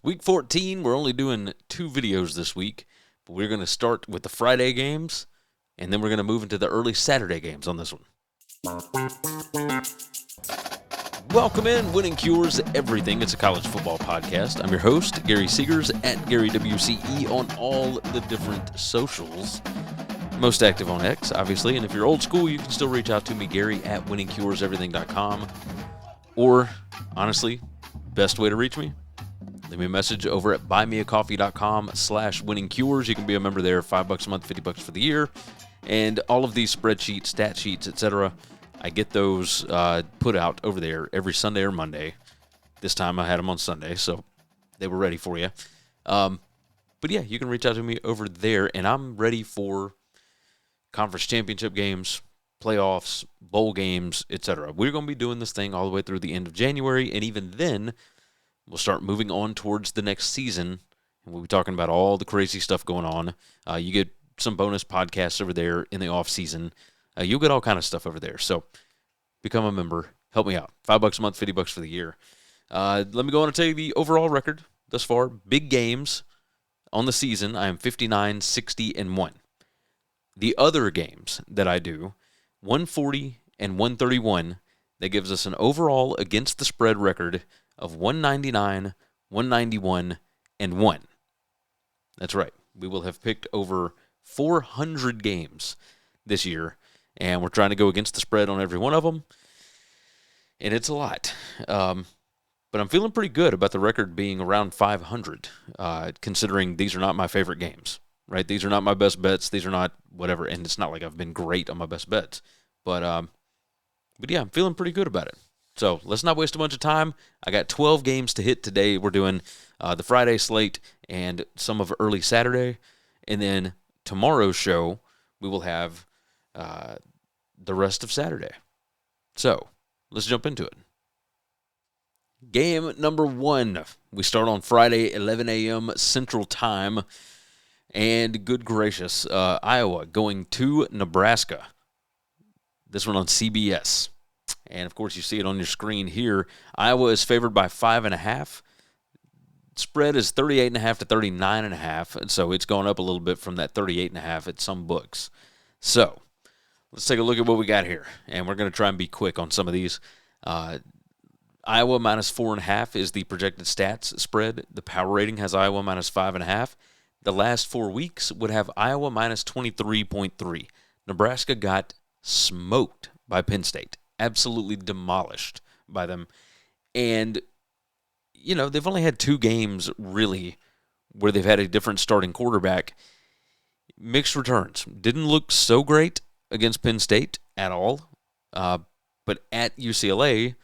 Week 14, we're only doing 2 videos this week, but we're going to start with the Friday games, and then we're going to move into the early Saturday games on this one. Welcome in, Winning Cures Everything. It's a college football podcast. I'm your host, Gary Seegers, at GaryWCE on all the different socials. Most active on X, obviously, and if you're old school, you can still reach out to me, Gary, at winningcureseverything.com. Or, honestly, best way to reach me, leave me a message over at buymeacoffee.com/winningcures. You can be a member there, $5 a month, $50 for the year. And all of these spreadsheets, stat sheets, etc., I get those put out over there every Sunday or Monday. This time I had them on Sunday, so they were ready for you. But yeah, you can reach out to me over there, and I'm ready for conference championship games, playoffs, bowl games, etc. We're going to be doing this thing all the way through the end of January, and even then, we'll start moving on towards the next season, and we'll be talking about all the crazy stuff going on. You get some bonus podcasts over there in the off season. You'll get all kind of stuff over there. So become a member. Help me out. $5 a month, $50 for the year. Let me go on and tell you the overall record thus far. Big games on the season, I am 59, 60, and 1. The other games that I do, 140 and 131, that gives us an overall against the spread record of 199, 191, and 1. That's right. We will have picked over 400 games this year, and we're trying to go against the spread on every one of them, and it's a lot. But I'm feeling pretty good about the record being around 500, considering these are not my favorite games, right? These are not my best bets. These are not whatever, and it's not like I've been great on my best bets. But yeah, I'm feeling pretty good about it. So let's not waste a bunch of time. I got 12 games to hit today. We're doing the Friday slate and some of early Saturday, and then tomorrow's show, we will have the rest of Saturday. So let's jump into it. Game number 1. We start on Friday, 11 a.m. Central Time. And good gracious, Iowa going to Nebraska. This one on CBS. And, of course, you see it on your screen here. Iowa is favored by 5.5. Spread is 38.5 to 39.5, and so it's gone up a little bit from that 38.5 at some books. So let's take a look at what we got here, and we're going to try and be quick on some of these. Iowa minus 4.5 is the projected stats spread. The power rating has Iowa minus 5.5. The last 4 weeks would have Iowa minus 23.3. Nebraska got smoked by Penn State, absolutely demolished by them, and you know, they've only had 2 games, really, where they've had a different starting quarterback. Mixed returns. Didn't look so great against Penn State at all. But at UCLA,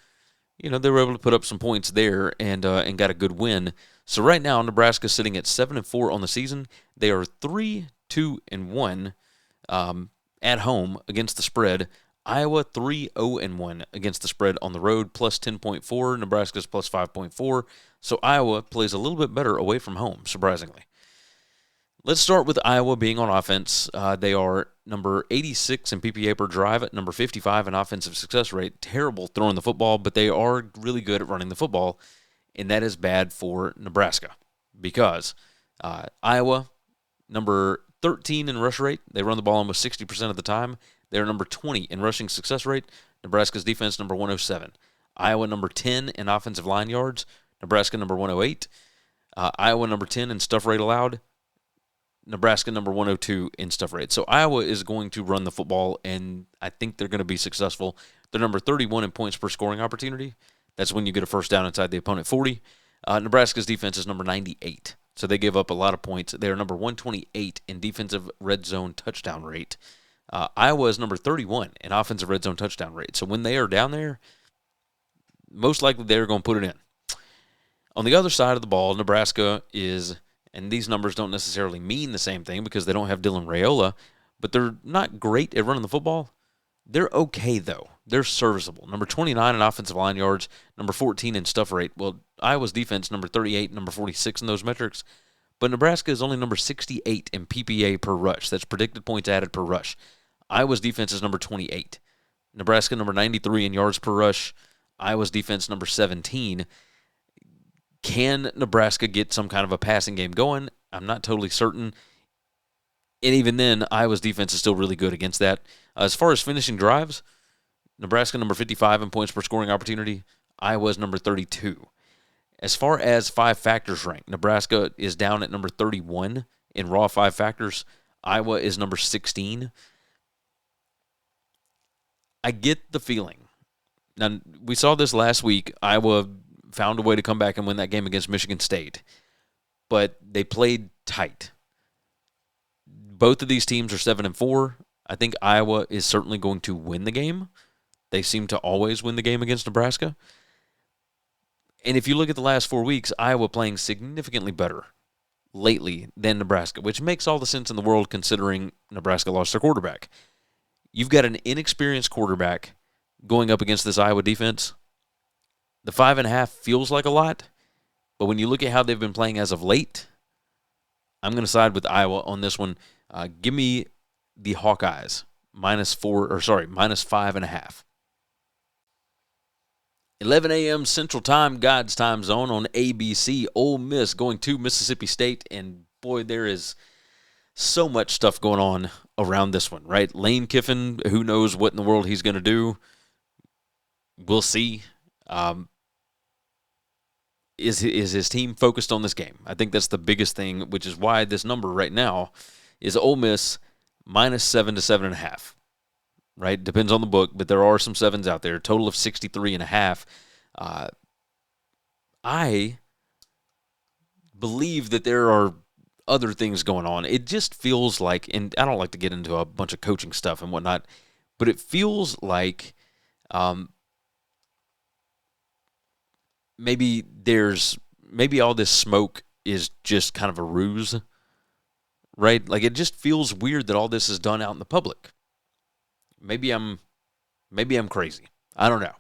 you know, they were able to put up some points there and got a good win. So right now, Nebraska's sitting at 7-4 on the season. They are 3-2-1 at home against the spread. Iowa 3-0-1 against the spread on the road, plus 10.4. Nebraska's plus 5.4. So Iowa plays a little bit better away from home, surprisingly. Let's start with Iowa being on offense. They are number 86 in PPA per drive, at number 55 in offensive success rate. Terrible throwing the football, but they are really good at running the football, and that is bad for Nebraska because Iowa, number 13 in rush rate. They run the ball almost 60% of the time. They're number 20 in rushing success rate. Nebraska's defense, number 107. Iowa, number 10 in offensive line yards. Nebraska, number 108. Iowa, number 10 in stuff rate allowed. Nebraska, number 102 in stuff rate. So Iowa is going to run the football, and I think they're going to be successful. They're number 31 in points per scoring opportunity. That's when you get a first down inside the opponent 40. Nebraska's defense is number 98. So they give up a lot of points. They are number 128 in defensive red zone touchdown rate. Iowa is number 31 in offensive red zone touchdown rate. So when they are down there, most likely they're going to put it in. On the other side of the ball, Nebraska is, and these numbers don't necessarily mean the same thing because they don't have Dylan Rayola, but they're not great at running the football. They're okay, though. They're serviceable. Number 29 in offensive line yards, number 14 in stuff rate. Well, Iowa's defense, number 38, number 46 in those metrics. But Nebraska is only number 68 in PPA per rush. That's predicted points added per rush. Iowa's defense is number 28. Nebraska, number 93 in yards per rush. Iowa's defense, number 17. Can Nebraska get some kind of a passing game going? I'm not totally certain. And even then, Iowa's defense is still really good against that. As far as finishing drives, Nebraska number 55 in points per scoring opportunity. Iowa's number 32. As far as five factors rank, Nebraska is down at number 31 in raw five factors. Iowa is number 16. I get the feeling. Now, we saw this last week. Iowa found a way to come back and win that game against Michigan State, but they played tight. Both of these teams are 7-4. I think Iowa is certainly going to win the game. They seem to always win the game against Nebraska. And if you look at the last 4 weeks, Iowa playing significantly better lately than Nebraska, which makes all the sense in the world considering Nebraska lost their quarterback. You've got an inexperienced quarterback going up against this Iowa defense. The 5.5 feels like a lot, but when you look at how they've been playing as of late, I'm going to side with Iowa on this one. Give me the Hawkeyes minus 5.5. 11 a.m. Central Time, God's time zone on ABC. Ole Miss going to Mississippi State, and boy, there is so much stuff going on around this one, right? Lane Kiffin, who knows what in the world he's going to do? We'll see. Is his team focused on this game? I think that's the biggest thing, which is why this number right now is Ole Miss minus 7 to 7.5. Right? Depends on the book, but there are some 7s out there. Total of 63.5. I believe that there are other things going on. It just feels like, and I don't like to get into a bunch of coaching stuff and whatnot, but it feels like maybe all this smoke is just kind of a ruse, right? Like, it just feels weird that all this is done out in the public. Maybe I'm crazy. I don't know.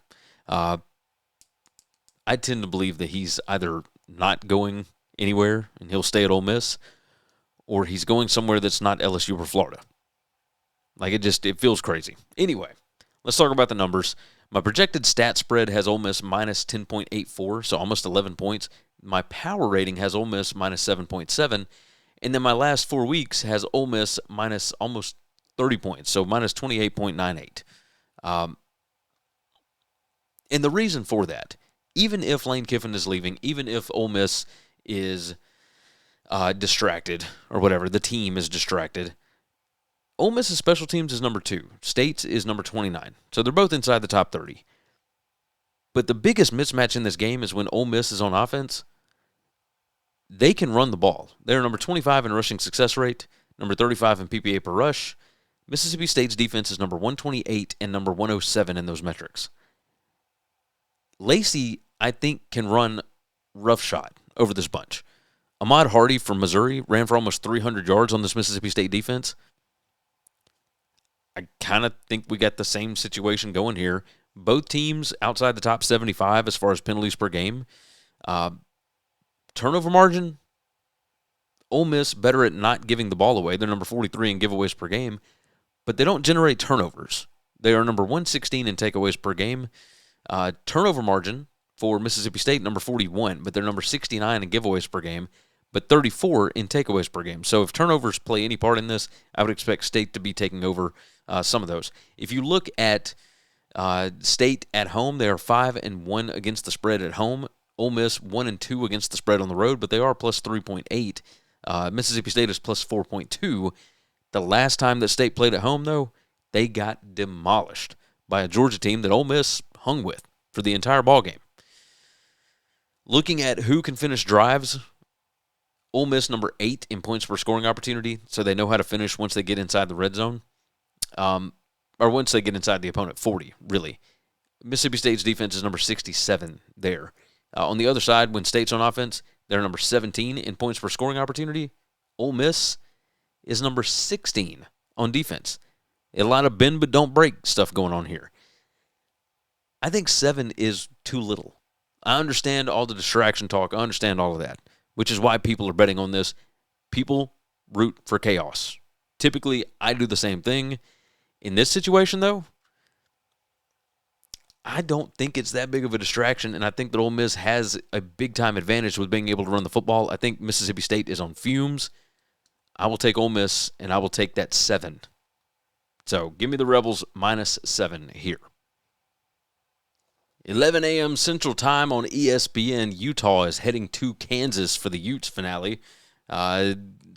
I tend to believe that he's either not going anywhere and he'll stay at Ole Miss, or he's going somewhere that's not LSU or Florida. Like, it feels crazy. Anyway, let's talk about the numbers. My projected stat spread has Ole Miss minus 10.84, so almost 11 points. My power rating has Ole Miss minus 7.7, and then my last 4 weeks has Ole Miss minus almost 30 points, so minus 28.98. And the reason for that, even if Lane Kiffin is leaving, even if Ole Miss is distracted or whatever, the team is distracted, Ole Miss's special teams is number 2. State's is number 29. So they're both inside the top 30. But the biggest mismatch in this game is when Ole Miss is on offense, they can run the ball. They're number 25 in rushing success rate, number 35 in PPA per rush. Mississippi State's defense is number 128 and number 107 in those metrics. Lacey, I think, can run roughshod over this bunch. Ahmad Hardy from Missouri ran for almost 300 yards on this Mississippi State defense. I kind of think we got the same situation going here. Both teams outside the top 75 as far as penalties per game. Turnover margin, Ole Miss better at not giving the ball away. They're number 43 in giveaways per game, but they don't generate turnovers. They are number 116 in takeaways per game. Turnover margin for Mississippi State, number 41, but they're number 69 in giveaways per game, but 34 in takeaways per game. So if turnovers play any part in this, I would expect State to be taking over some of those. If you look at State at home, they are 5-1 against the spread at home. Ole Miss 1-2 against the spread on the road, but they are plus 3.8. Mississippi State is plus 4.2. The last time that State played at home, though, they got demolished by a Georgia team that Ole Miss hung with for the entire ballgame. Looking at who can finish drives, Ole Miss number 8 in points per scoring opportunity, so they know how to finish once they get inside the red zone, or once they get inside the opponent, 40, really. Mississippi State's defense is number 67 there. On the other side, when State's on offense, they're number 17 in points per scoring opportunity. Ole Miss is number 16 on defense. A lot of bend but don't break stuff going on here. I think 7 is too little. I understand all the distraction talk. I understand all of that, which is why people are betting on this. People root for chaos. Typically, I do the same thing. In this situation, though, I don't think it's that big of a distraction, and I think that Ole Miss has a big-time advantage with being able to run the football. I think Mississippi State is on fumes. I will take Ole Miss, and I will take that 7. So give me the Rebels -7 here. 11 a.m. Central Time on ESPN. Utah is heading to Kansas for the Utes finale.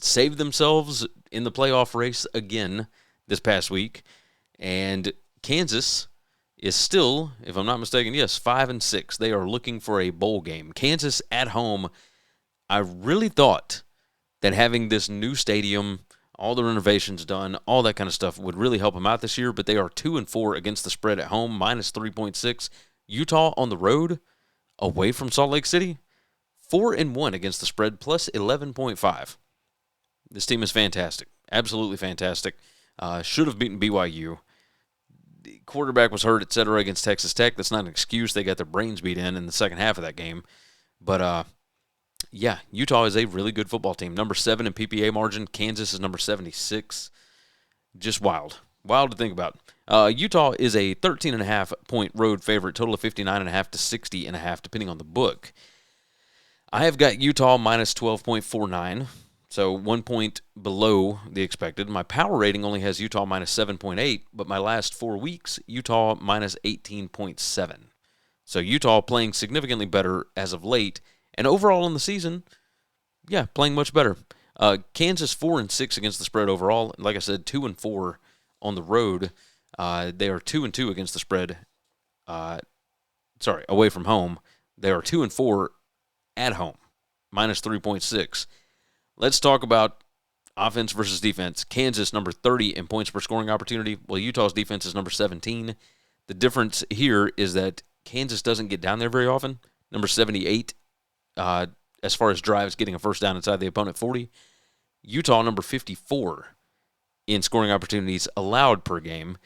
Saved themselves in the playoff race again this past week. And Kansas is still, if I'm not mistaken, 5-6. They are looking for a bowl game. Kansas at home. I really thought that having this new stadium, all the renovations done, all that kind of stuff would really help them out this year, but they are 2-4 against the spread at home, -3.6. Utah on the road, away from Salt Lake City, 4-1 against the spread, +11.5. This team is fantastic, absolutely fantastic. Should have beaten BYU. The quarterback was hurt, etc., against Texas Tech. That's not an excuse. They got their brains beat in the second half of that game. But, Utah is a really good football team. Number 7 in PPA margin. Kansas is number 76. Just wild. Wild to think about. Utah is a 13.5-point road favorite, total of 59.5 to 60.5, depending on the book. I have got Utah -12.49, so 1 point below the expected. My power rating only has Utah -7.8, but my last 4 weeks, Utah -18.7. So Utah playing significantly better as of late, and overall in the season, playing much better. Kansas 4-6 against the spread overall. Like I said, 2-4 on the road. They are 2-2 against the spread. Away from home. They are 2-4 at home, -3.6. Let's talk about offense versus defense. Kansas, number 30 in points per scoring opportunity. Well, Utah's defense is number 17. The difference here is that Kansas doesn't get down there very often. Number 78, as far as drives, getting a first down inside the opponent 40. Utah, number 54 in scoring opportunities allowed per game.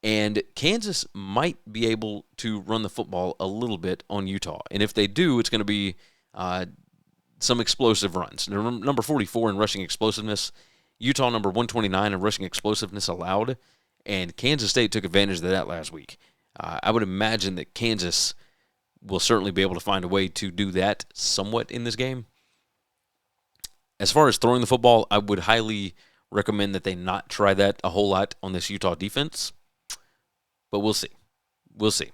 And Kansas might be able to run the football a little bit on Utah. And if they do, it's going to be some explosive runs. They're number 44 in rushing explosiveness. Utah, number 129 in rushing explosiveness allowed. And Kansas State took advantage of that last week. I would imagine that Kansas will certainly be able to find a way to do that somewhat in this game. As far as throwing the football, I would highly recommend that they not try that a whole lot on this Utah defense. But we'll see. We'll see.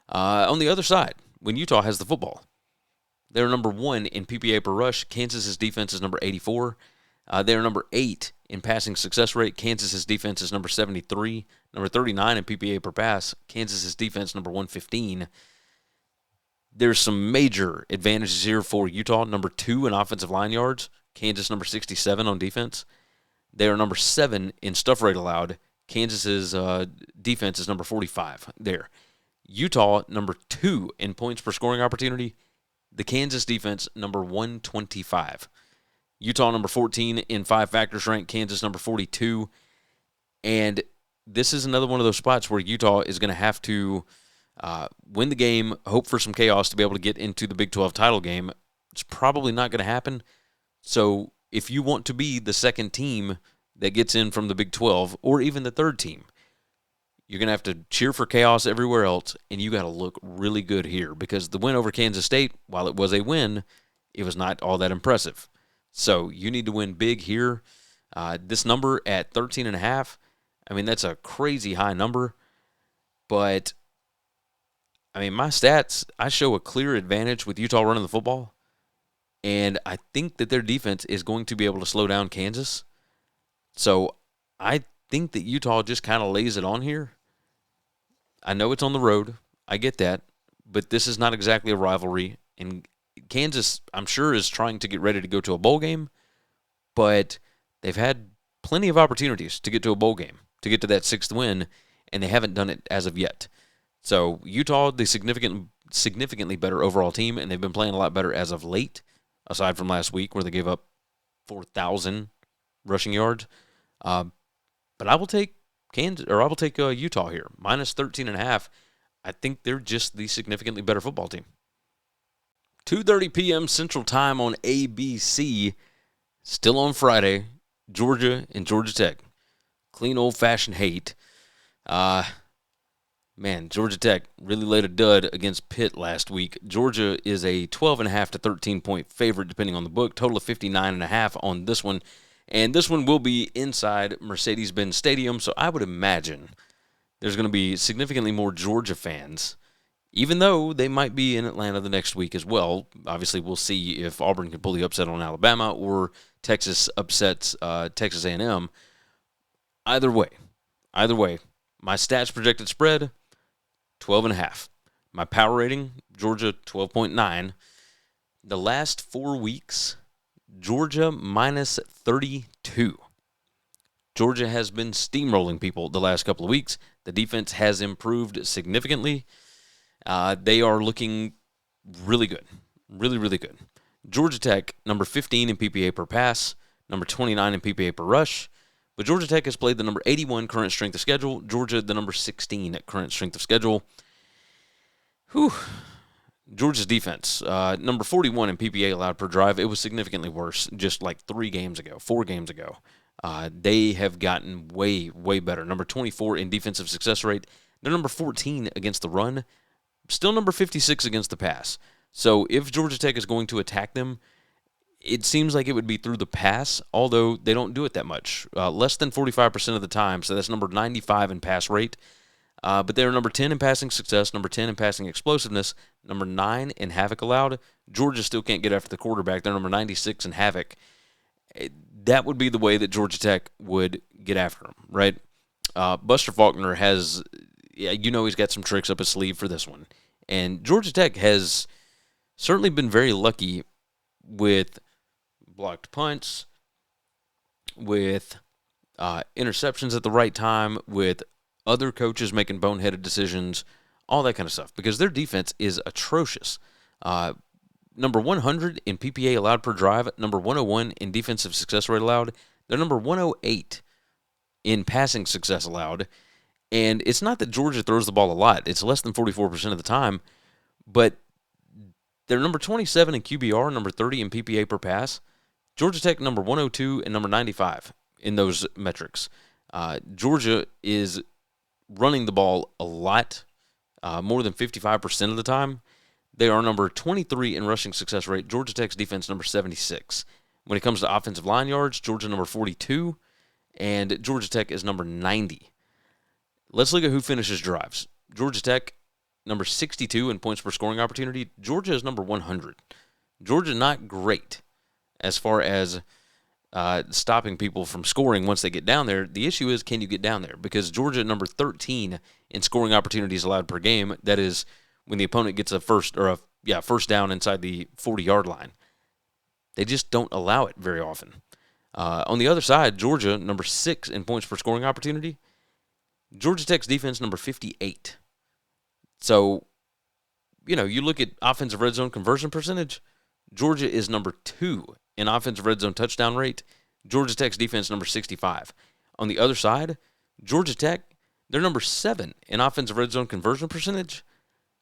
On the other side, when Utah has the football, they're number 1 in PPA per rush. Kansas's defense is number 84. They're number 8 in passing success rate. Kansas's defense is number 73. Number 39 in PPA per pass. Kansas's defense number 115. There's some major advantages here for Utah. Number 2 in offensive line yards. Kansas number 67 on defense. They are number 7 in stuff rate allowed. Kansas's defense is number 45 there. Utah, number 2 in points per scoring opportunity. The Kansas defense, number 125. Utah, number 14 in 5 factors rank. Kansas, number 42. And this is another one of those spots where Utah is going to have to win the game, hope for some chaos to be able to get into the Big 12 title game. It's probably not going to happen. So if you want to be the second team that gets in from the Big 12, or even the third team, you're going to have to cheer for chaos everywhere else, and you got to look really good here, because the win over Kansas State, while it was a win, it was not all that impressive. So you need to win big here. This number at 13.5, I mean, that's a crazy high number, but I mean, my stats, I show a clear advantage with Utah running the football. And I think that their defense is going to be able to slow down Kansas. So I think that Utah just kind of lays it on here. I know it's on the road. I get that. But this is not exactly a rivalry. And Kansas, I'm sure, is trying to get ready to go to a bowl game. But they've had plenty of opportunities to get to a bowl game, to get to that 6th win, and they haven't done it as of yet. So Utah, the significantly better overall team, and they've been playing a lot better as of late, aside from last week where they gave up 4,000 rushing yards. But I will take Utah here, -13.5. I think they're just the significantly better football team. 2:30 p.m. Central Time on ABC. Still on Friday, Georgia and Georgia Tech. Clean old-fashioned hate. Man, Georgia Tech really laid a dud against Pitt last week. Georgia is a 12.5 to 13-point favorite, depending on the book. Total of 59.5 on this one. And this one will be inside Mercedes-Benz Stadium, so I would imagine there's going to be significantly more Georgia fans, even though they might be in Atlanta the next week as well. Obviously, we'll see if Auburn can pull the upset on Alabama or Texas upsets Texas A&M. Either way, my stats projected spread, 12.5. My power rating, Georgia, 12.9. The last 4 weeks, Georgia minus 32. Georgia has been steamrolling people the last couple of weeks. The defense has improved significantly. They are looking really good. Really, really good. Georgia Tech, number 15 in PPA per pass, number 29 in PPA per rush. But Georgia Tech has played the number 81 current strength of schedule. Georgia, the number 16 current strength of schedule. Whew. Georgia's defense, number 41 in PPA allowed per drive. It was significantly worse just like 4 games ago. They have gotten way, way better. Number 24 in defensive success rate. They're number 14 against the run. Still number 56 against the pass. So if Georgia Tech is going to attack them, it seems like it would be through the pass, although they don't do it that much. Less than 45% of the time, so that's number 95 in pass rate. But they're number 10 in passing success, number 10 in passing explosiveness, number 9 in havoc allowed. Georgia still can't get after the quarterback. They're number 96 in havoc. That would be the way that Georgia Tech would get after them, right? Buster Faulkner has, he's got some tricks up his sleeve for this one. And Georgia Tech has certainly been very lucky with blocked punts, with interceptions at the right time, with other coaches making boneheaded decisions, all that kind of stuff, because their defense is atrocious. Number 100 in PPA allowed per drive, number 101 in defensive success rate allowed. They're number 108 in passing success allowed. And it's not that Georgia throws the ball a lot. It's less than 44% of the time. But they're number 27 in QBR, number 30 in PPA per pass. Georgia Tech number 102 and number 95 in those metrics. Georgia is running the ball a lot, more than 55% of the time. They are number 23 in rushing success rate. Georgia Tech's defense number 76. When it comes to offensive line yards, Georgia number 42, and Georgia Tech is number 90. Let's look at who finishes drives. Georgia Tech, number 62 in points per scoring opportunity. Georgia is number 100. Georgia not great as far as stopping people from scoring once they get down there. The issue is, can you get down there? Because Georgia number 13 in scoring opportunities allowed per game. That is when the opponent gets a first down inside the 40-yard line. They just don't allow it very often. On the other side, Georgia number 6 in points per scoring opportunity. Georgia Tech's defense number 58. So, you look at offensive red zone conversion percentage. Georgia is number 2 in offensive red zone touchdown rate. Georgia Tech's defense number 65. On the other side, Georgia Tech, they're number 7 in offensive red zone conversion percentage,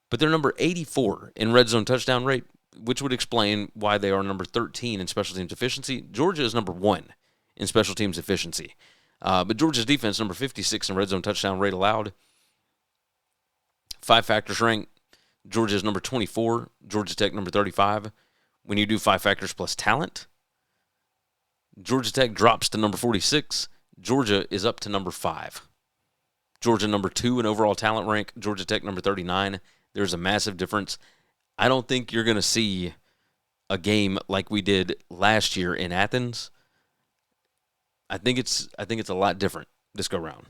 but they're number 84 in red zone touchdown rate, which would explain why they are number 13 in special teams efficiency. Georgia is number 1 in special teams efficiency. But Georgia's defense, number 56 in red zone touchdown rate allowed. 5 factors rank. Georgia is number 24. Georgia Tech, number 35. When you do 5 factors plus talent, Georgia Tech drops to number 46. Georgia is up to number 5. Georgia, number 2 in overall talent rank. Georgia Tech, number 39. There's a massive difference. I don't think you're going to see a game like we did last year in Athens. I think it's a lot different this go round.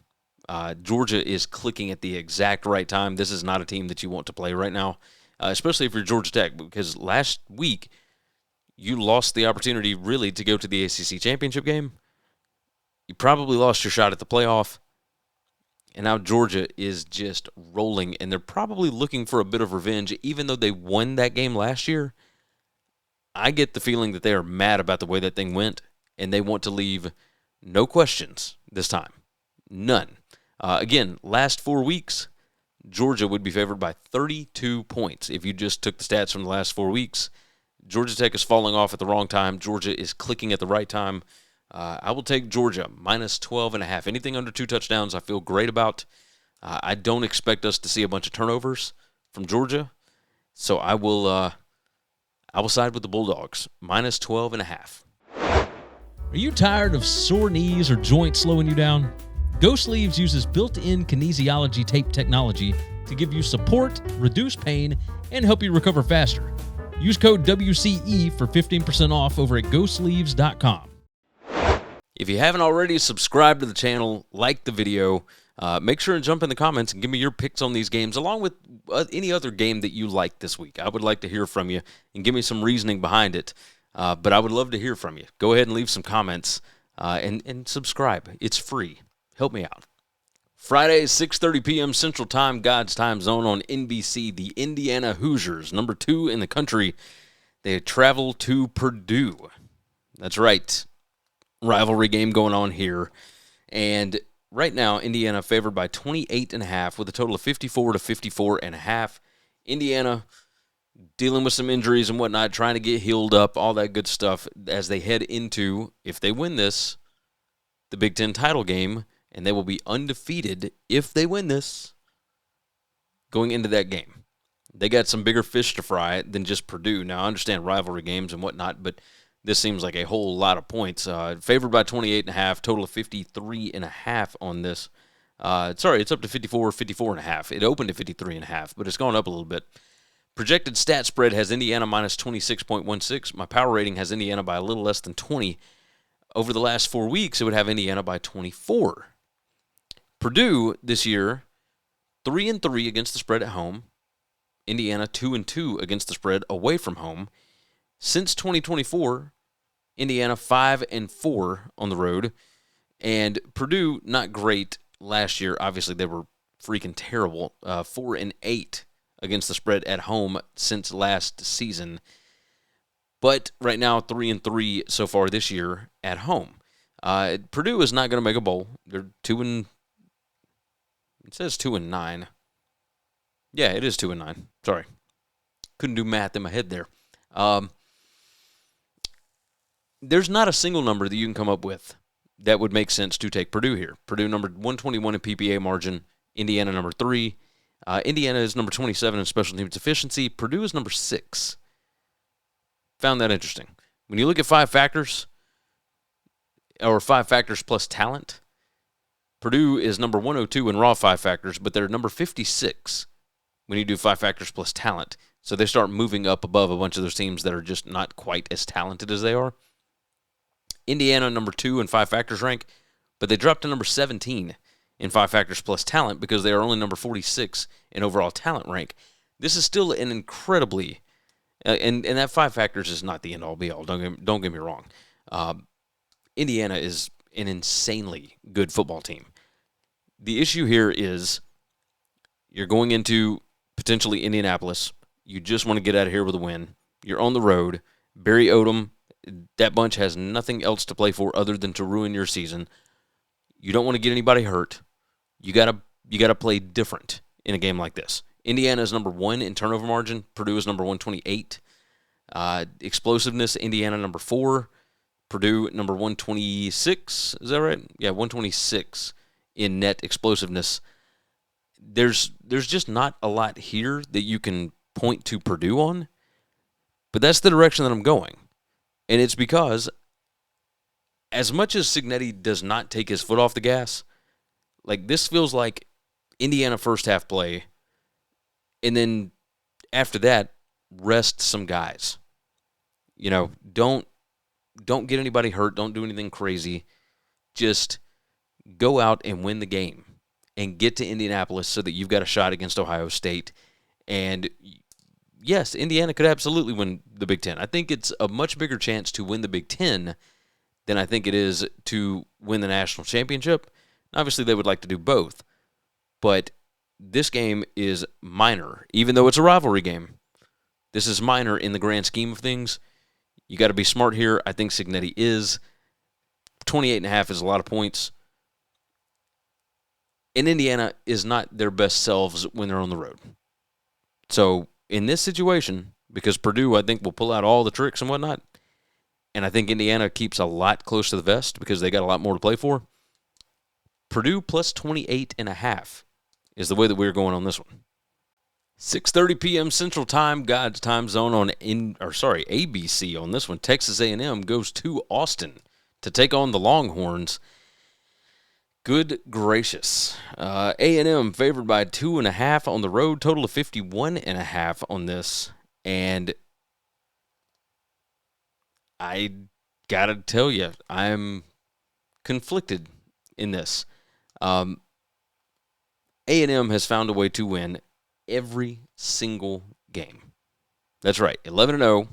Georgia is clicking at the exact right time. This is not a team that you want to play right now, especially if you're Georgia Tech, because last week you lost the opportunity really to go to the ACC championship game. You probably lost your shot at the playoff, and now Georgia is just rolling, and they're probably looking for a bit of revenge, even though they won that game last year. I get the feeling that they are mad about the way that thing went, and they want to leave no questions this time. None. Again, last 4 weeks, Georgia would be favored by 32 points. If you just took the stats from the last 4 weeks, Georgia Tech is falling off at the wrong time. Georgia is clicking at the right time. I will take Georgia minus 12.5. Anything under 2 touchdowns I feel great about. I don't expect us to see a bunch of turnovers from Georgia, so I will side with the Bulldogs, minus 12.5. Are you tired of sore knees or joints slowing you down? Go Sleeves uses built-in kinesiology tape technology to give you support, reduce pain, and help you recover faster. Use code WCE for 15% off over at GoSleeves.com. If you haven't already, subscribe to the channel, like the video, make sure and jump in the comments and give me your picks on these games, along with any other game that you like this week. I would like to hear from you and give me some reasoning behind it, but I would love to hear from you. Go ahead and leave some comments and subscribe. It's free. Help me out. Friday, 6:30 p.m. Central Time, God's Time Zone on NBC. The Indiana Hoosiers, number 2 in the country, they travel to Purdue. That's right. Rivalry game going on here. And right now, Indiana favored by 28.5 with a total of 54 to 54.5. Indiana dealing with some injuries and whatnot, trying to get healed up, all that good stuff as they head into, if they win this, the Big Ten title game. And they will be undefeated if they win this going into that game. They got some bigger fish to fry than just Purdue. Now, I understand rivalry games and whatnot, but this seems like a whole lot of points. Favored by 28.5, total of 53.5 on this. It's up to 54.5. It opened at 53.5, but it's gone up a little bit. Projected stat spread has Indiana minus 26.16. My power rating has Indiana by a little less than 20. Over the last 4 weeks, it would have Indiana by 24. Purdue this year, 3-3 against the spread at home. Indiana 2-2 against the spread away from home. Since 2024, Indiana 5-4 on the road. And Purdue, not great last year. Obviously, they were freaking terrible. 4-8 against the spread at home since last season. But right now, 3-3 so far this year at home. Purdue is not going to make a bowl. They're 2-9. It says 2-9. Yeah, it is 2-9. Sorry, couldn't do math in my head there. There's not a single number that you can come up with that would make sense to take Purdue here. Purdue number 121 in PPA margin. Indiana number 3. Indiana is number 27 in special teams efficiency. Purdue is number 6. Found that interesting. When you look at 5 factors, or 5 factors plus talent, Purdue is number 102 in raw 5 factors, but they're number 56 when you do 5 factors plus talent. So they start moving up above a bunch of those teams that are just not quite as talented as they are. Indiana, number 2 in 5 factors rank, but they dropped to number 17 in 5 factors plus talent because they are only number 46 in overall talent rank. This is still an incredibly, and that 5 factors is not the end-all, be-all. Don't get me wrong. Indiana is an insanely good football team. The issue here is you're going into potentially Indianapolis. You just want to get out of here with a win. You're on the road. Barry Odom, that bunch has nothing else to play for other than to ruin your season. You don't want to get anybody hurt. You gotta play different in a game like this. Indiana is number 1 in turnover margin. Purdue is number 128. Explosiveness, Indiana number 4. Purdue number 126. Is that right? Yeah, 126 in net explosiveness. There's just not a lot here that you can point to Purdue on, but that's the direction that I'm going. And it's because as much as Cignetti does not take his foot off the gas, like this feels like Indiana first half play, and then after that, rest some guys. You know, don't get anybody hurt. Don't do anything crazy. Just go out and win the game and get to Indianapolis so that you've got a shot against Ohio State. And yes, Indiana could absolutely win the Big Ten. I think it's a much bigger chance to win the Big Ten than I think it is to win the national championship. Obviously, they would like to do both. But this game is minor, even though it's a rivalry game. This is minor in the grand scheme of things. You got to be smart here. I think Cignetti is. 28.5 is a lot of points. And Indiana is not their best selves when they're on the road. So in this situation, because Purdue, I think, will pull out all the tricks and whatnot, and I think Indiana keeps a lot close to the vest because they got a lot more to play for, Purdue plus 28.5 is the way that we're going on this one. 6:30 p.m. Central Time, God's time zone on ABC on this one. Texas A&M goes to Austin to take on the Longhorns. Good gracious. A&M favored by 2.5 on the road, total of 51.5 on this. And I got to tell you, I'm conflicted in this. A&M has found a way to win every single game. That's right, 11-0.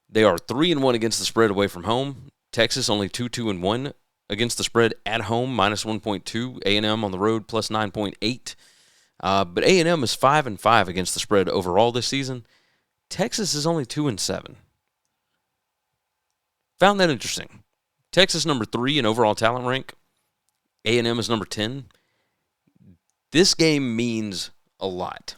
They are 3-1 against the spread away from home. Texas only 2-1 against the spread at home, minus 1.2. A&M on the road, plus 9.8. But A&M is 5-5 against the spread overall this season. Texas is only 2-7. Found that interesting. Texas number 3 in overall talent rank. A&M is number 10. This game means a lot.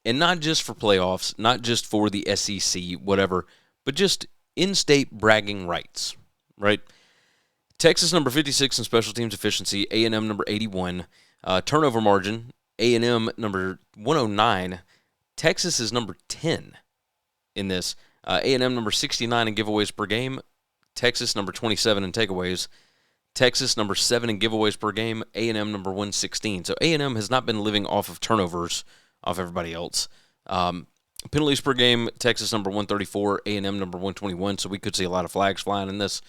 And not just for playoffs, not just for the SEC, whatever, but just in-state bragging rights, right? Texas number 56 in special teams efficiency, A&M number 81. Turnover margin, A&M number 109. Texas is number 10 in this. A&M number 69 in giveaways per game. Texas number 27 in takeaways. Texas number 7 in giveaways per game. A&M number 116. So A&M has not been living off of turnovers off everybody else. Penalties per game, Texas number 134, A&M number 121. So we could see a lot of flags flying in this.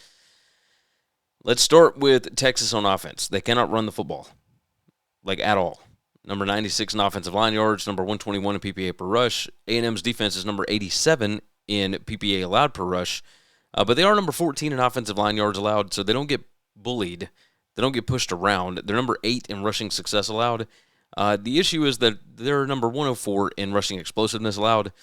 Let's start with Texas on offense. They cannot run the football, like at all. Number 96 in offensive line yards, number 121 in PPA per rush. A&M's defense is number 87 in PPA allowed per rush. But they are number 14 in offensive line yards allowed, so they don't get bullied. They don't get pushed around. They're number 8 in rushing success allowed. The issue is that they're number 104 in rushing explosiveness allowed.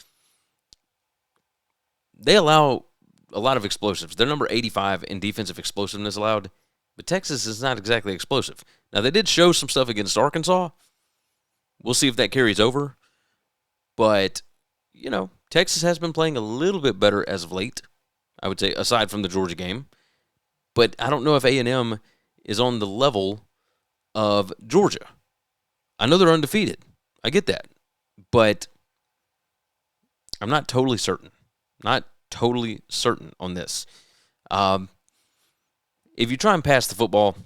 They allow a lot of explosives. They're number 85 in defensive explosiveness allowed, but Texas is not exactly explosive. Now, they did show some stuff against Arkansas. We'll see if that carries over. But, Texas has been playing a little bit better as of late, I would say, aside from the Georgia game. But I don't know if A&M is on the level of Georgia. I know they're undefeated. I get that. But I'm not totally certain. Not totally certain on this. If you try and pass the football,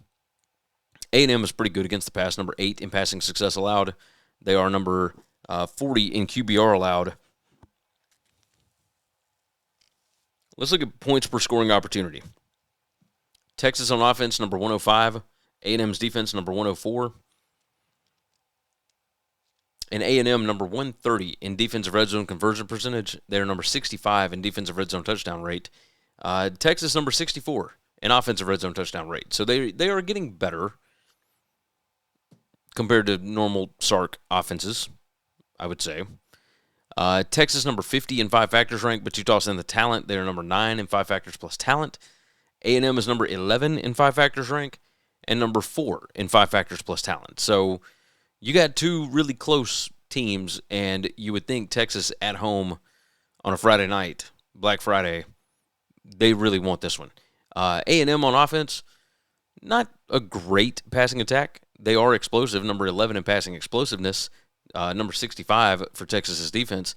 A&M is pretty good against the pass, number 8 in passing success allowed. They are number 40 in QBR allowed. Let's look at points per scoring opportunity. Texas on offense, number 105. A&M's defense, number 104. And A&M, number 130 in defensive red zone conversion percentage. They're number 65 in defensive red zone touchdown rate. Texas, number 64 in offensive red zone touchdown rate. So they are getting better compared to normal Sark offenses, I would say. Texas, number 50 in 5 factors rank, but you toss in the talent. They're number 9 in 5 factors plus talent. A&M is number 11 in 5 factors rank and number 4 in 5 factors plus talent. So you got two really close teams, and you would think Texas at home on a Friday night, Black Friday, they really want this one. A&M on offense, not a great passing attack. They are explosive, number 11 in passing explosiveness, number 65 for Texas's defense.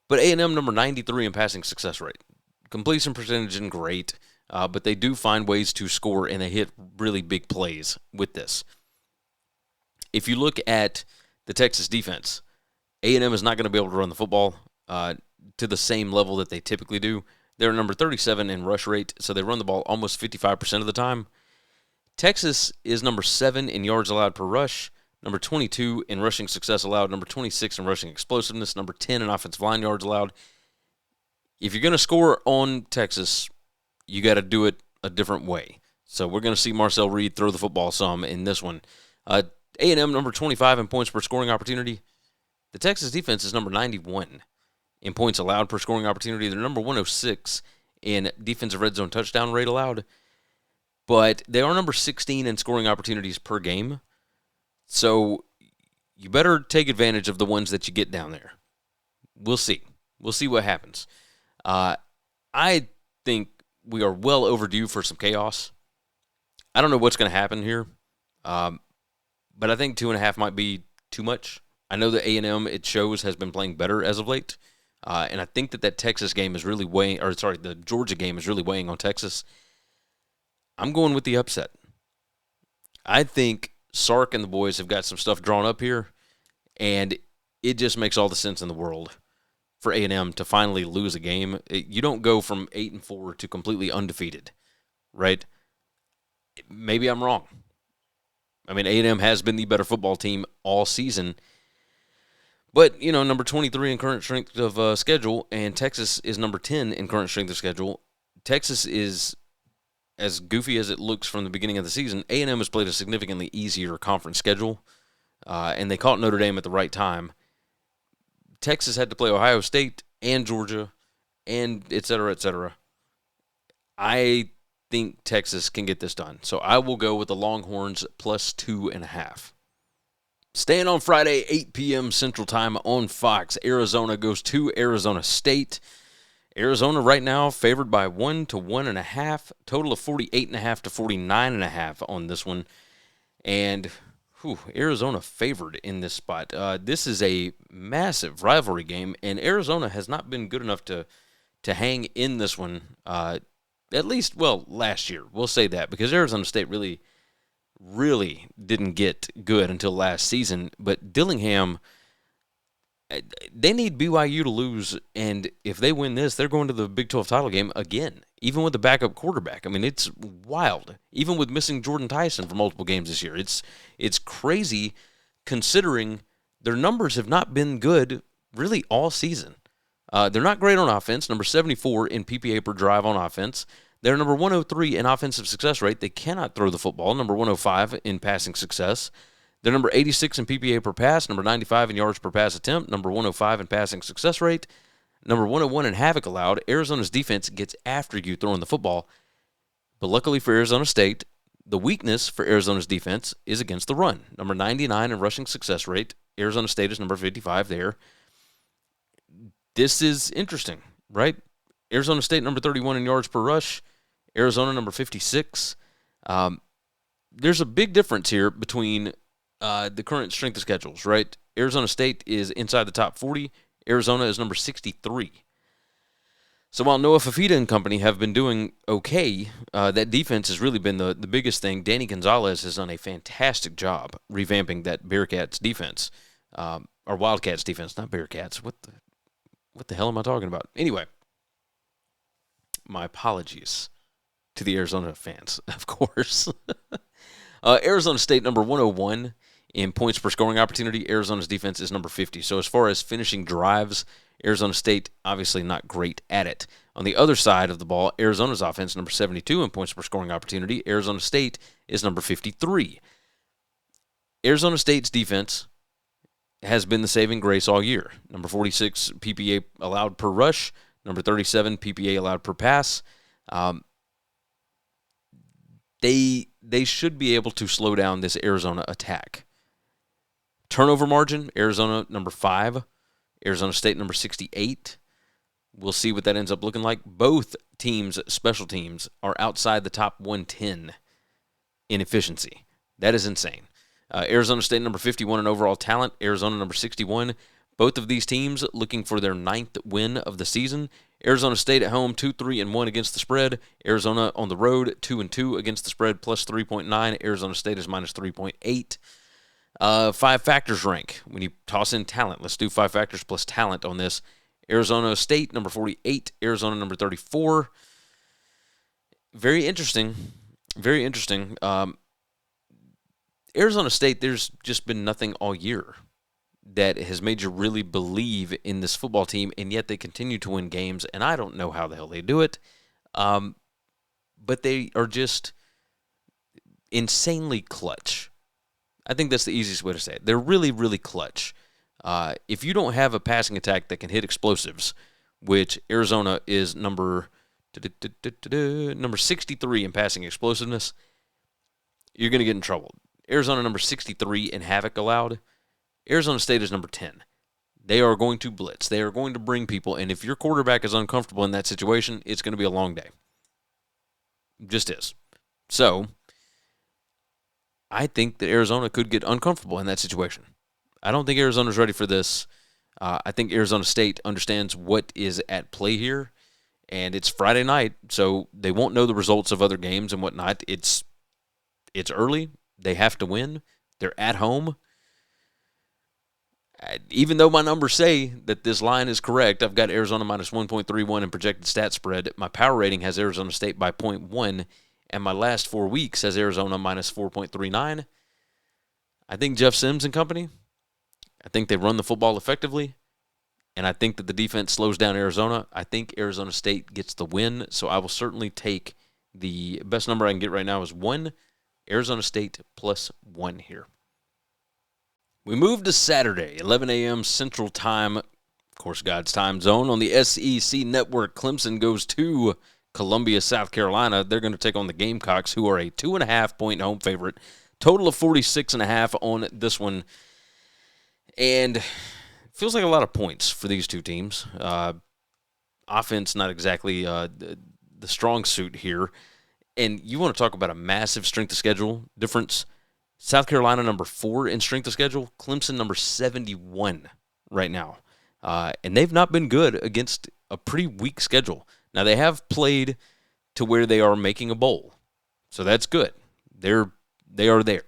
But A&M number 93 in passing success rate. Completion percentage isn't great, but they do find ways to score, and they hit really big plays with this. If you look at the Texas defense, A&M is not going to be able to run the football to the same level that they typically do. They're number 37 in rush rate, so they run the ball almost 55% of the time. Texas is number 7 in yards allowed per rush, number 22 in rushing success allowed, number 26 in rushing explosiveness, number 10 in offensive line yards allowed. If you're going to score on Texas, you got to do it a different way. So we're going to see Marcel Reed throw the football some in this one. A&M number 25 in points per scoring opportunity. The Texas defense is number 91 in points allowed per scoring opportunity. They're number 106 in defensive red zone touchdown rate allowed. But they are number 16 in scoring opportunities per game. So you better take advantage of the ones that you get down there. We'll see. We'll see what happens. I think we are well overdue for some chaos. I don't know what's going to happen here. but I think 2.5 might be too much. I know that A&M, it shows, has been playing better as of late. And I think that Texas game is really weighing, the Georgia game is really weighing on Texas. I'm going with the upset. I think Sark and the boys have got some stuff drawn up here, and it just makes all the sense in the world for A&M to finally lose a game. You don't go from 8-4 to completely undefeated, right? Maybe I'm wrong. I mean, A&M has been the better football team all season. But, number 23 in current strength of schedule, and Texas is number 10 in current strength of schedule. Texas is, as goofy as it looks from the beginning of the season, A&M has played a significantly easier conference schedule, and they caught Notre Dame at the right time. Texas had to play Ohio State and Georgia, and et cetera, et cetera. I think Texas can get this done. So I will go with the Longhorns plus 2.5. Staying on Friday, 8 p.m. Central Time on Fox, Arizona goes to Arizona State. Arizona right now favored by 1 to 1.5, total of 48.5 to 49.5 on this one. And Arizona favored in this spot. This is a massive rivalry game, and Arizona has not been good enough to hang in this one, at least, last year. We'll say that, because Arizona State really didn't get good until last season. But Dillingham, they need BYU to lose, and if they win this, they're going to the Big 12 title game again, even with the backup quarterback. I mean, it's wild. Even with missing Jordan Tyson for multiple games this year, it's crazy considering their numbers have not been good really all season. They're not great on offense, number 74 in PPA per drive on offense. They're number 103 in offensive success rate. They cannot throw the football, number 105 in passing success. They're number 86 in PPA per pass, number 95 in yards per pass attempt, number 105 in passing success rate, number 101 in havoc allowed. Arizona's defense gets after you throwing the football. But luckily for Arizona State, the weakness for Arizona's defense is against the run. Number 99 in rushing success rate. Arizona State is number 55 there. This is interesting, right? Arizona State number 31 in yards per rush. Arizona number 56. There's a big difference here between the current strength of schedules, right? Arizona State is inside the top 40. Arizona is number 63. So while Noah Fafita and company have been doing okay, that defense has really been the biggest thing. Danny Gonzalez has done a fantastic job revamping that Bearcats defense, or Wildcats defense, not Bearcats. What the hell am I talking about? Anyway, my apologies to the Arizona fans, of course. Arizona State, number 101 in points per scoring opportunity. Arizona's defense is number 50. So as far as finishing drives, Arizona State obviously not great at it. On the other side of the ball, Arizona's offense, number 72 in points per scoring opportunity. Arizona State is number 53. Arizona State's defense has been the saving grace all year. Number 46 PPA allowed per rush, number 37 PPA allowed per pass. They should be able to slow down this Arizona attack. Turnover margin, Arizona number 5, Arizona State number 68. We'll see what that ends up looking like. Both teams' special teams are outside the top 110 in efficiency. That is insane. Arizona State number 51 in overall talent, Arizona number 61. Both of these teams looking for their 9th win of the season. Arizona State at home, 2-3-1 against the spread. Arizona on the road, 2-2 against the spread, plus 3.9. Arizona State is minus 3.8. 5 factors rank. When you toss in talent, let's do 5 factors plus talent on this. Arizona State, number 48. Arizona, number 34. Very interesting. Very interesting. Arizona State, there's just been nothing all year that has made you really believe in this football team, and yet they continue to win games, and I don't know how the hell they do it. But they are just insanely clutch. I think that's the easiest way to say it. They're really, really clutch. If you don't have a passing attack that can hit explosives, which Arizona is number 63 in passing explosiveness, you're going to get in trouble. Arizona number 63 in havoc allowed. Arizona State is number 10. They are going to blitz. They are going to bring people, and if your quarterback is uncomfortable in that situation, it's going to be a long day. Just is. So, I think that Arizona could get uncomfortable in that situation. I don't think Arizona's ready for this. I think Arizona State understands what is at play here, and it's Friday night, so they won't know the results of other games and whatnot. It's early. They have to win. They're at home. Even though my numbers say that this line is correct, I've got Arizona minus 1.31 in projected stat spread. My power rating has Arizona State by 0.1, and my last 4 weeks has Arizona minus 4.39. I think Jeff Sims and company, I think they run the football effectively, and I think that the defense slows down Arizona. I think Arizona State gets the win, so I will certainly take the best number I can get right now is 1, Arizona State plus 1 here. We move to Saturday, 11 a.m. Central Time, of course, God's time zone. On the SEC Network, Clemson goes to Columbia, South Carolina. They're going to take on the Gamecocks, who are a 2.5-point home favorite. Total of 46.5 on this one. And it feels like a lot of points for these two teams. Offense, not exactly the strong suit here. And you want to talk about a massive strength of schedule difference. South Carolina, number 4 in strength of schedule. Clemson, number 71 right now. And they've not been good against a pretty weak schedule. Now, they have played to where they are making a bowl. So that's good. They are there.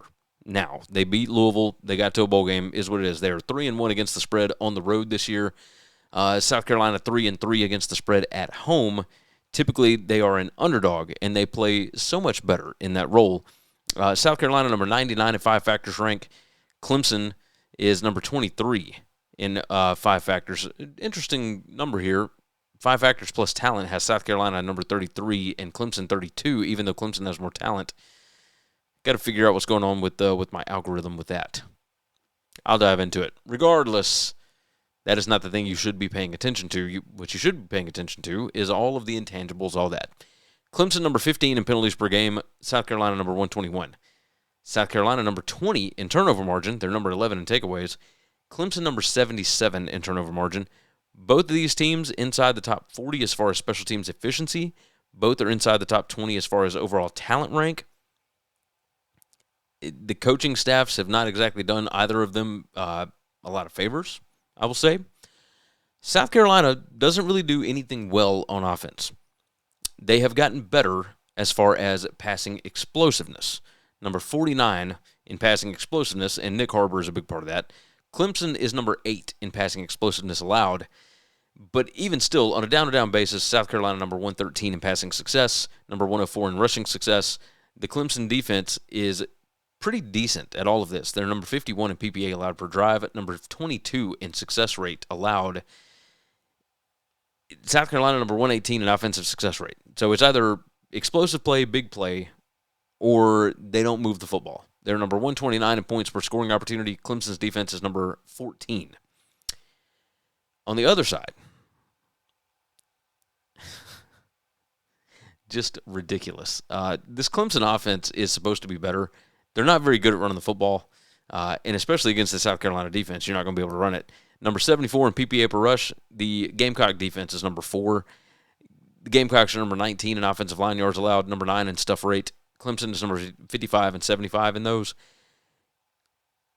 Now, they beat Louisville. They got to a bowl game, is what it is. They're 3-1 against the spread on the road this year. South Carolina, 3-3 against the spread at home. Typically, they are an underdog, and they play so much better in that role. South Carolina, number 99 in 5 factors rank. Clemson is number 23 in 5 factors. Interesting number here. 5 factors plus talent has South Carolina number 33 and Clemson 32, even though Clemson has more talent. Got to figure out what's going on with my algorithm with that. I'll dive into it. Regardless, that is not the thing you should be paying attention to. What you should be paying attention to is all of the intangibles, all that. Clemson, number 15 in penalties per game. South Carolina, number 121. South Carolina, number 20 in turnover margin. They're number 11 in takeaways. Clemson, number 77 in turnover margin. Both of these teams inside the top 40 as far as special teams efficiency. Both are inside the top 20 as far as overall talent rank. The coaching staffs have not exactly done either of them a lot of favors, I will say. South Carolina doesn't really do anything well on offense. They have gotten better as far as passing explosiveness. Number 49 in passing explosiveness, and Nick Harbor is a big part of that. Clemson is number 8 in passing explosiveness allowed. But even still, on a down-to-down basis, South Carolina number 113 in passing success, number 104 in rushing success. The Clemson defense is pretty decent at all of this. They're number 51 in PPA allowed per drive, number 22 in success rate allowed. South Carolina number 118 in offensive success rate. So it's either explosive play, big play, or they don't move the football. They're number 129 in points per scoring opportunity. Clemson's defense is number 14. On the other side, just ridiculous. This Clemson offense is supposed to be better. They're not very good at running the football, and especially against the South Carolina defense, you're not going to be able to run it. Number 74 in PPA per rush. The Gamecock defense is number 4. The Gamecocks are number 19 in offensive line yards allowed, number 9 in stuff rate. Clemson is number 55 and 75 in those.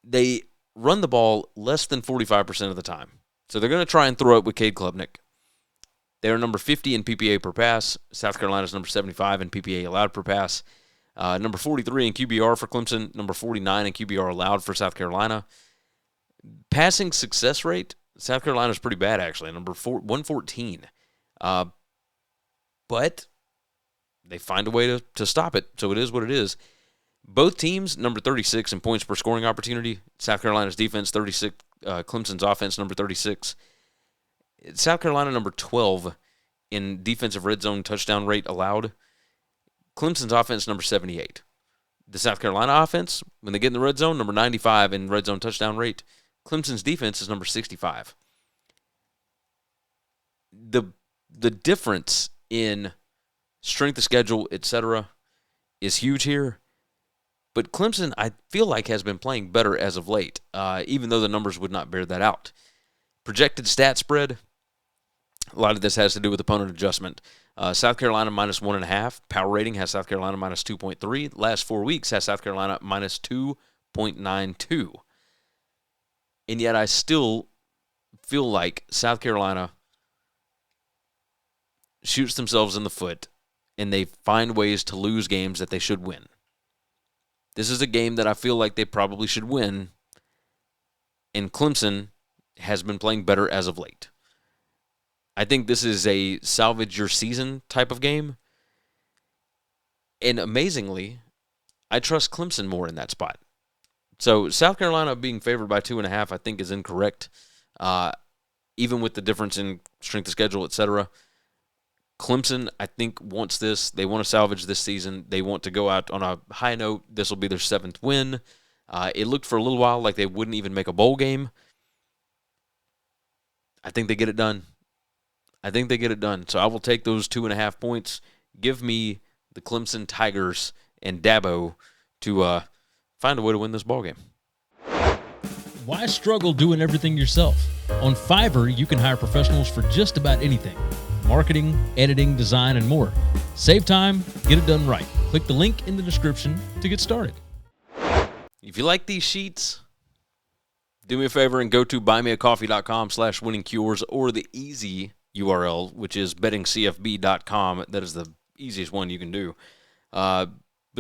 They run the ball less than 45% of the time. So they're going to try and throw it with Cade Klubnik. They are number 50 in PPA per pass. South Carolina is number 75 in PPA allowed per pass. Number 43 in QBR for Clemson. Number 49 in QBR allowed for South Carolina. Passing success rate, South Carolina is pretty bad, actually. Number 114. But they find a way to stop it, so it is what it is. Both teams, number 36 in points per scoring opportunity. South Carolina's defense, 36. Clemson's offense, number 36. South Carolina, number 12 in defensive red zone touchdown rate allowed. Clemson's offense, number 78. The South Carolina offense, when they get in the red zone, number 95 in red zone touchdown rate. Clemson's defense is number 65. The difference in strength of schedule, etc., is huge here. But Clemson, I feel like, has been playing better as of late, even though the numbers would not bear that out. Projected stat spread, a lot of this has to do with opponent adjustment. South Carolina minus 1.5. Power rating has South Carolina minus 2.3. Last 4 weeks has South Carolina minus 2.92. And yet I still feel like South Carolina shoots themselves in the foot and they find ways to lose games that they should win. This is a game that I feel like they probably should win, and Clemson has been playing better as of late. I think this is a salvage your season type of game. And amazingly, I trust Clemson more in that spot. So South Carolina being favored by 2.5, I think is incorrect. Even with the difference in strength of schedule, etc. Clemson, I think, wants this. They want to salvage this season. They want to go out on a high note. This will be their 7th win. It looked for a little while like they wouldn't even make a bowl game. I think they get it done. So I will take those 2.5 points. Give me the Clemson Tigers and Dabo to find a way to win this ball game. Why struggle doing everything yourself? On Fiverr, you can hire professionals for just about anything. Marketing, editing, design, and more. Save time, get it done right. Click the link in the description to get started. If you like these sheets, do me a favor and go to buymeacoffee.com/winningcures or the easy URL, which is bettingcfb.com. That is the easiest one you can do. But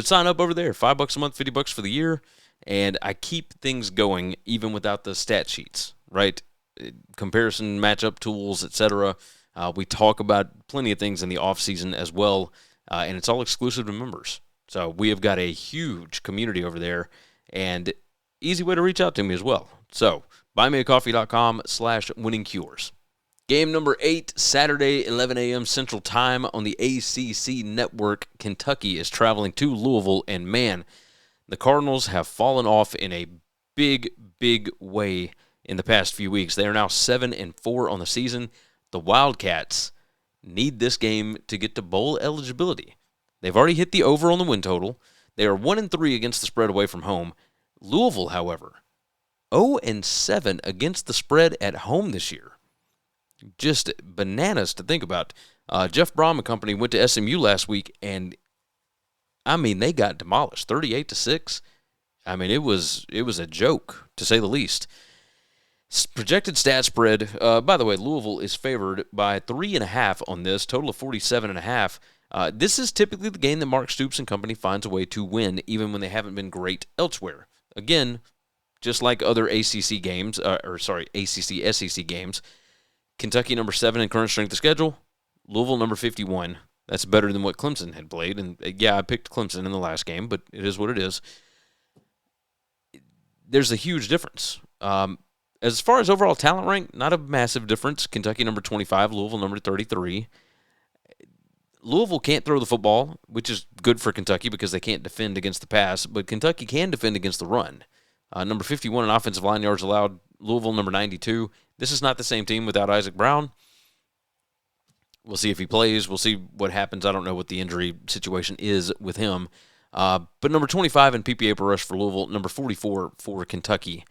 sign up over there. $5 a month, $50 for the year. And I keep things going even without the stat sheets, right? Comparison, matchup tools, etc. We talk about plenty of things in the off season as well, and it's all exclusive to members. So we have got a huge community over there, and easy way to reach out to me as well. So buymeacoffee.com/winningcures. Game number 8, Saturday, 11 a.m. Central Time on the ACC Network. Kentucky is traveling to Louisville, and man, the Cardinals have fallen off in a big, big way in the past few weeks. They are now 7-4 on the season. The Wildcats need this game to get to bowl eligibility. They've already hit the over on the win total. They are 1-3 against the spread away from home. Louisville, however, 0-7 against the spread at home this year. Just bananas to think about. Jeff Brom and company went to SMU last week, and I mean, they got demolished, 38-6. I mean, it was a joke, to say the least. Projected stat spread, by the way, Louisville is favored by 3.5 on this, total of 47.5. This is typically the game that Mark Stoops and company finds a way to win, even when they haven't been great elsewhere. Again, just like other ACC games, ACC-SEC games, Kentucky number 7 in current strength of schedule, Louisville number 51. That's better than what Clemson had played. And, yeah, I picked Clemson in the last game, but it is what it is. There's a huge difference. As far as overall talent rank, not a massive difference. Kentucky number 25, Louisville number 33. Louisville can't throw the football, which is good for Kentucky because they can't defend against the pass, but Kentucky can defend against the run. Number 51 in offensive line yards allowed, Louisville number 92. This is not the same team without Isaac Brown. We'll see if he plays. We'll see what happens. I don't know what the injury situation is with him. But number 25 in PPA per rush for Louisville, number 44 for Kentucky.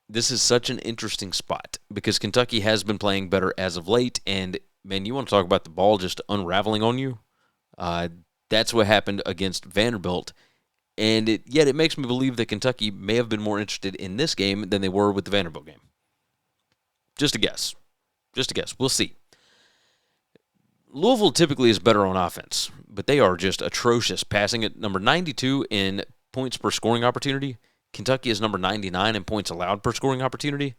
This is such an interesting spot because Kentucky has been playing better as of late, and, man, you want to talk about the ball just unraveling on you? That's what happened against Vanderbilt, and yet it makes me believe that Kentucky may have been more interested in this game than they were with the Vanderbilt game. Just a guess. We'll see. Louisville typically is better on offense, but they are just atrocious, passing at number 92 in points per scoring opportunity. Kentucky is number 99 in points allowed per scoring opportunity.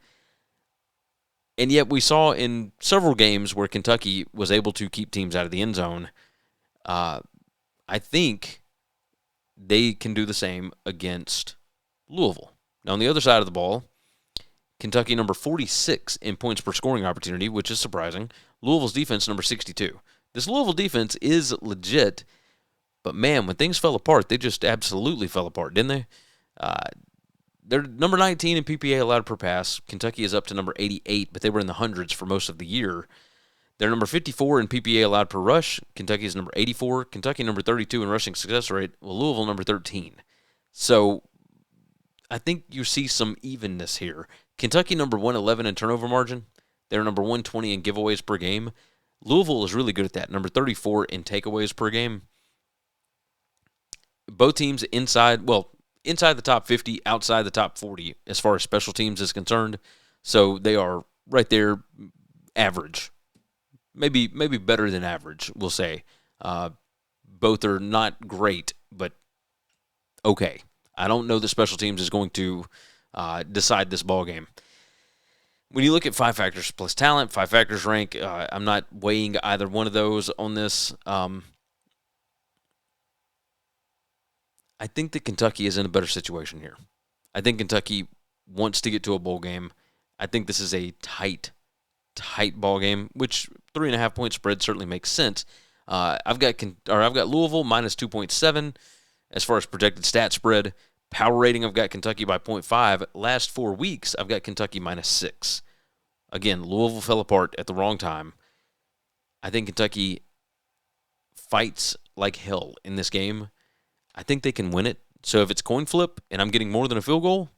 And yet we saw in several games where Kentucky was able to keep teams out of the end zone. I think they can do the same against Louisville. Now, on the other side of the ball, Kentucky number 46 in points per scoring opportunity, which is surprising. Louisville's defense number 62. This Louisville defense is legit, but, man, when things fell apart, they just absolutely fell apart, didn't they? They're number 19 in PPA allowed per pass. Kentucky is up to number 88, but they were in the hundreds for most of the year. They're number 54 in PPA allowed per rush. Kentucky is number 84. Kentucky number 32 in rushing success rate. Well, Louisville number 13. So I think you see some evenness here. Kentucky number 111 in turnover margin. They're number 120 in giveaways per game. Louisville is really good at that, number 34 in takeaways per game. Both teams inside the top 50, outside the top 40 as far as special teams is concerned. So they are right there, average. Maybe better than average, we'll say. Both are not great, but okay. I don't know that special teams is going to decide this ball game. When you look at 5 factors plus talent, 5 factors rank, I'm not weighing either one of those on this. I think that Kentucky is in a better situation here. I think Kentucky wants to get to a bowl game. I think this is a tight ball game, which 3.5-point spread certainly makes sense. I've got Louisville minus 2.7 as far as projected stat spread. Power rating, I've got Kentucky by 0.5. Last 4 weeks, I've got Kentucky minus 6. Again, Louisville fell apart at the wrong time. I think Kentucky fights like hell in this game. I think they can win it. So if it's coin flip and I'm getting more than a field goal,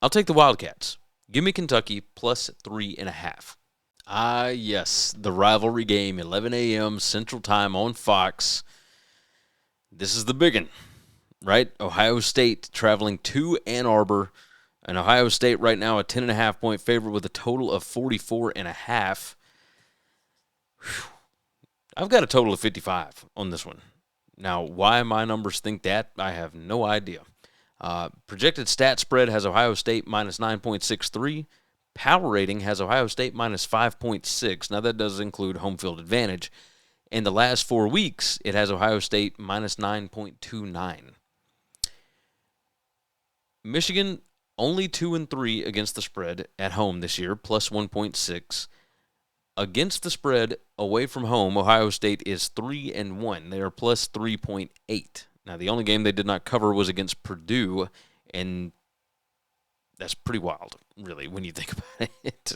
I'll take the Wildcats. Give me Kentucky plus 3.5. Yes, the rivalry game, 11 a.m. Central Time on Fox. This is the big one, right? Ohio State traveling to Ann Arbor. And Ohio State right now a 10.5-point favorite with a total of 44.5. I've got a total of 55 on this one. Now, why my numbers think that, I have no idea. Projected stat spread has Ohio State minus 9.63. Power rating has Ohio State minus 5.6. Now, that does include home field advantage. In the last 4 weeks, it has Ohio State minus 9.29. Michigan only 2-3 against the spread at home this year, plus 1.6. Against the spread away from home, Ohio State is 3-1. They are plus 3.8. Now, the only game they did not cover was against Purdue, and that's pretty wild, really, when you think about it.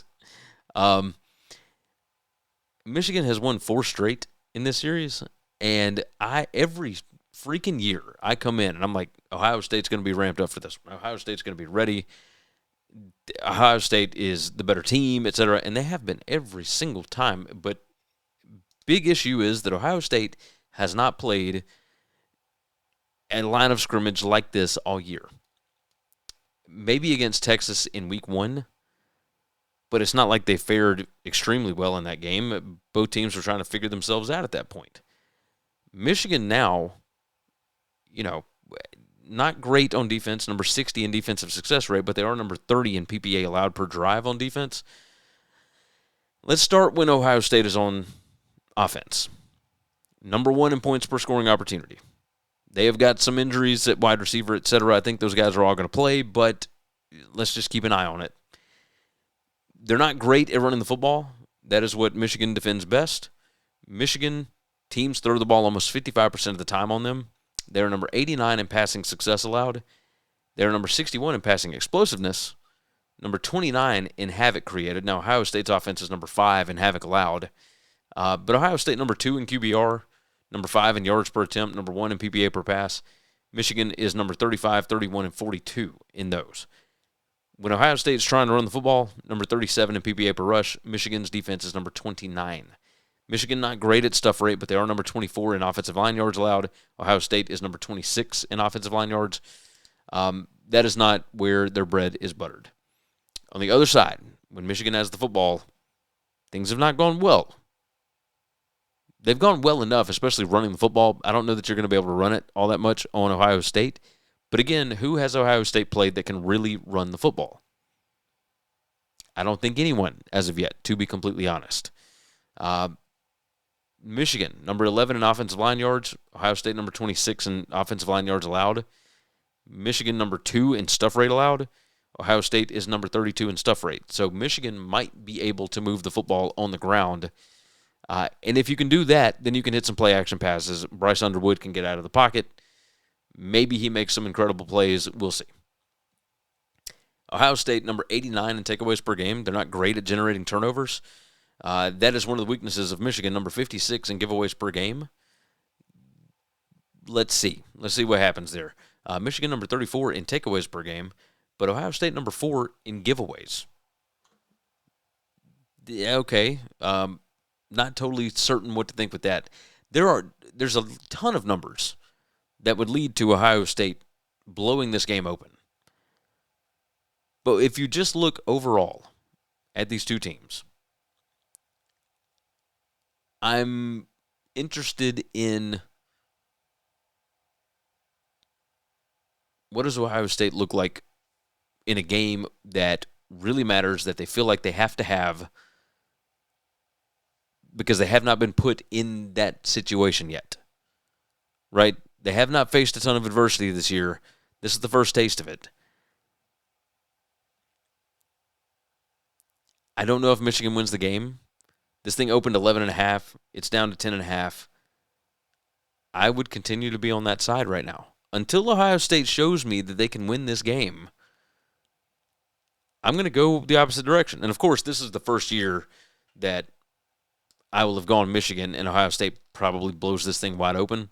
Michigan has won 4 straight in this series, and every freaking year I come in and I'm like, Ohio State's going to be ramped up for this. Ohio State's going to be ready. Ohio State is the better team, etc., and they have been every single time. But big issue is that Ohio State has not played a line of scrimmage like this all year. Maybe against Texas in week 1, but it's not like they fared extremely well in that game. Both teams were trying to figure themselves out at that point. Michigan now, not great on defense, number 60 in defensive success rate, but they are number 30 in PPA allowed per drive on defense. Let's start when Ohio State is on offense. Number 1 in points per scoring opportunity. They have got some injuries at wide receiver, etc. I think those guys are all going to play, but let's just keep an eye on it. They're not great at running the football. That is what Michigan defends best. Michigan teams throw the ball almost 55% of the time on them. They're number 89 in passing success allowed. They're number 61 in passing explosiveness. Number 29 in havoc created. Now, Ohio State's offense is number 5 in havoc allowed. But Ohio State number 2 in QBR, number 5 in yards per attempt, number 1 in PPA per pass. Michigan is number 35, 31, and 42 in those. When Ohio State is trying to run the football, number 37 in PPA per rush. Michigan's defense is number 29. Michigan not great at stuff rate, but they are number 24 in offensive line yards allowed. Ohio State is number 26 in offensive line yards. That is not where their bread is buttered. On the other side, when Michigan has the football, things have not gone well. They've gone well enough, especially running the football. I don't know that you're going to be able to run it all that much on Ohio State. But again, who has Ohio State played that can really run the football? I don't think anyone as of yet, to be completely honest. Michigan, number 11 in offensive line yards. Ohio State, number 26 in offensive line yards allowed. Michigan, number 2 in stuff rate allowed. Ohio State is number 32 in stuff rate. So Michigan might be able to move the football on the ground. And if you can do that, then you can hit some play action passes. Bryce Underwood can get out of the pocket. Maybe he makes some incredible plays. We'll see. Ohio State, number 89 in takeaways per game. They're not great at generating turnovers. That is one of the weaknesses of Michigan, number 56 in giveaways per game. Let's see. Let's see what happens there. Michigan, number 34 in takeaways per game, but Ohio State, number 4 in giveaways. Yeah, okay. Not totally certain what to think with that. There's a ton of numbers that would lead to Ohio State blowing this game open. But if you just look overall at these two teams, I'm interested in what does Ohio State look like in a game that really matters, that they feel like they have to have, because they have not been put in that situation yet, right? They have not faced a ton of adversity this year. This is the first taste of it. I don't know if Michigan wins the game. This thing opened 11.5. It's down to 10.5. I would continue to be on that side right now. Until Ohio State shows me that they can win this game, I'm going to go the opposite direction. And, of course, this is the first year that I will have gone Michigan, and Ohio State probably blows this thing wide open.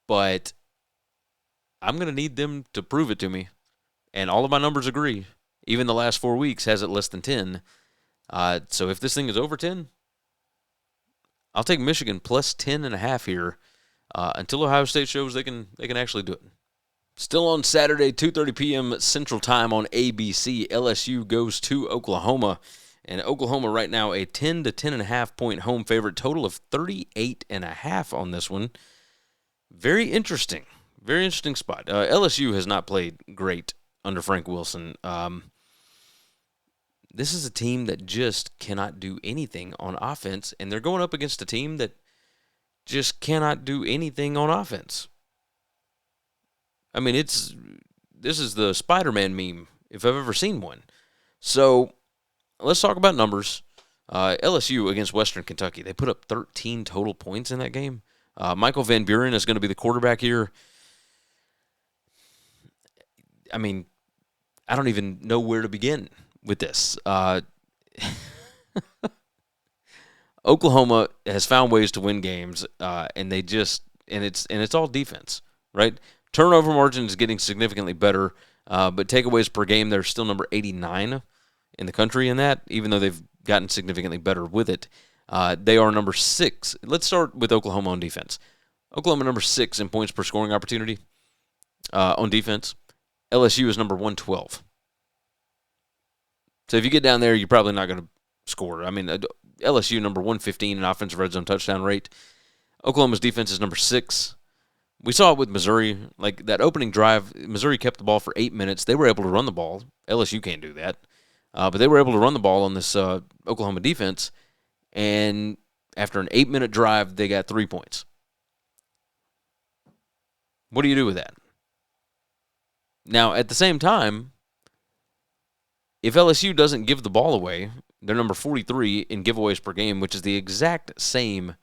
But I'm going to need them to prove it to me. And all of my numbers agree. Even the last 4 weeks has it less than 10. So if this thing is over 10, I'll take Michigan plus 10.5 here until Ohio State shows they can actually do it. Still on Saturday, 2:30 p.m. Central Time on ABC, LSU goes to Oklahoma. And Oklahoma right now a 10 to 10.5 point home favorite, total of 38.5 on this one. Very interesting spot. LSU has not played great under Frank Wilson. This is a team that just cannot do anything on offense, and they're going up against a team that just cannot do anything on offense. I mean, this is the Spider-Man meme, if I've ever seen one. So let's talk about numbers. LSU against Western Kentucky, they put up 13 total points in that game. Michael Van Buren is going to be the quarterback here. I mean, I don't even know where to begin with this. Oklahoma has found ways to win games, and it's all defense, right? Turnover margin is getting significantly better, but takeaways per game, they're still number 89 in the country in that, even though they've gotten significantly better with it. They are number 6. Let's start with Oklahoma on defense. Oklahoma number 6 in points per scoring opportunity on defense. LSU is number 112. So if you get down there, you're probably not going to score. I mean, LSU number 115 in offensive red zone touchdown rate. Oklahoma's defense is number 6. We saw it with Missouri. Like that opening drive, Missouri kept the ball for 8 minutes. They were able to run the ball. LSU can't do that. But they were able to run the ball on this Oklahoma defense. And after an 8-minute drive, they got 3 points. What do you do with that? Now, at the same time, if LSU doesn't give the ball away, they're number 43 in giveaways per game, which is the exact same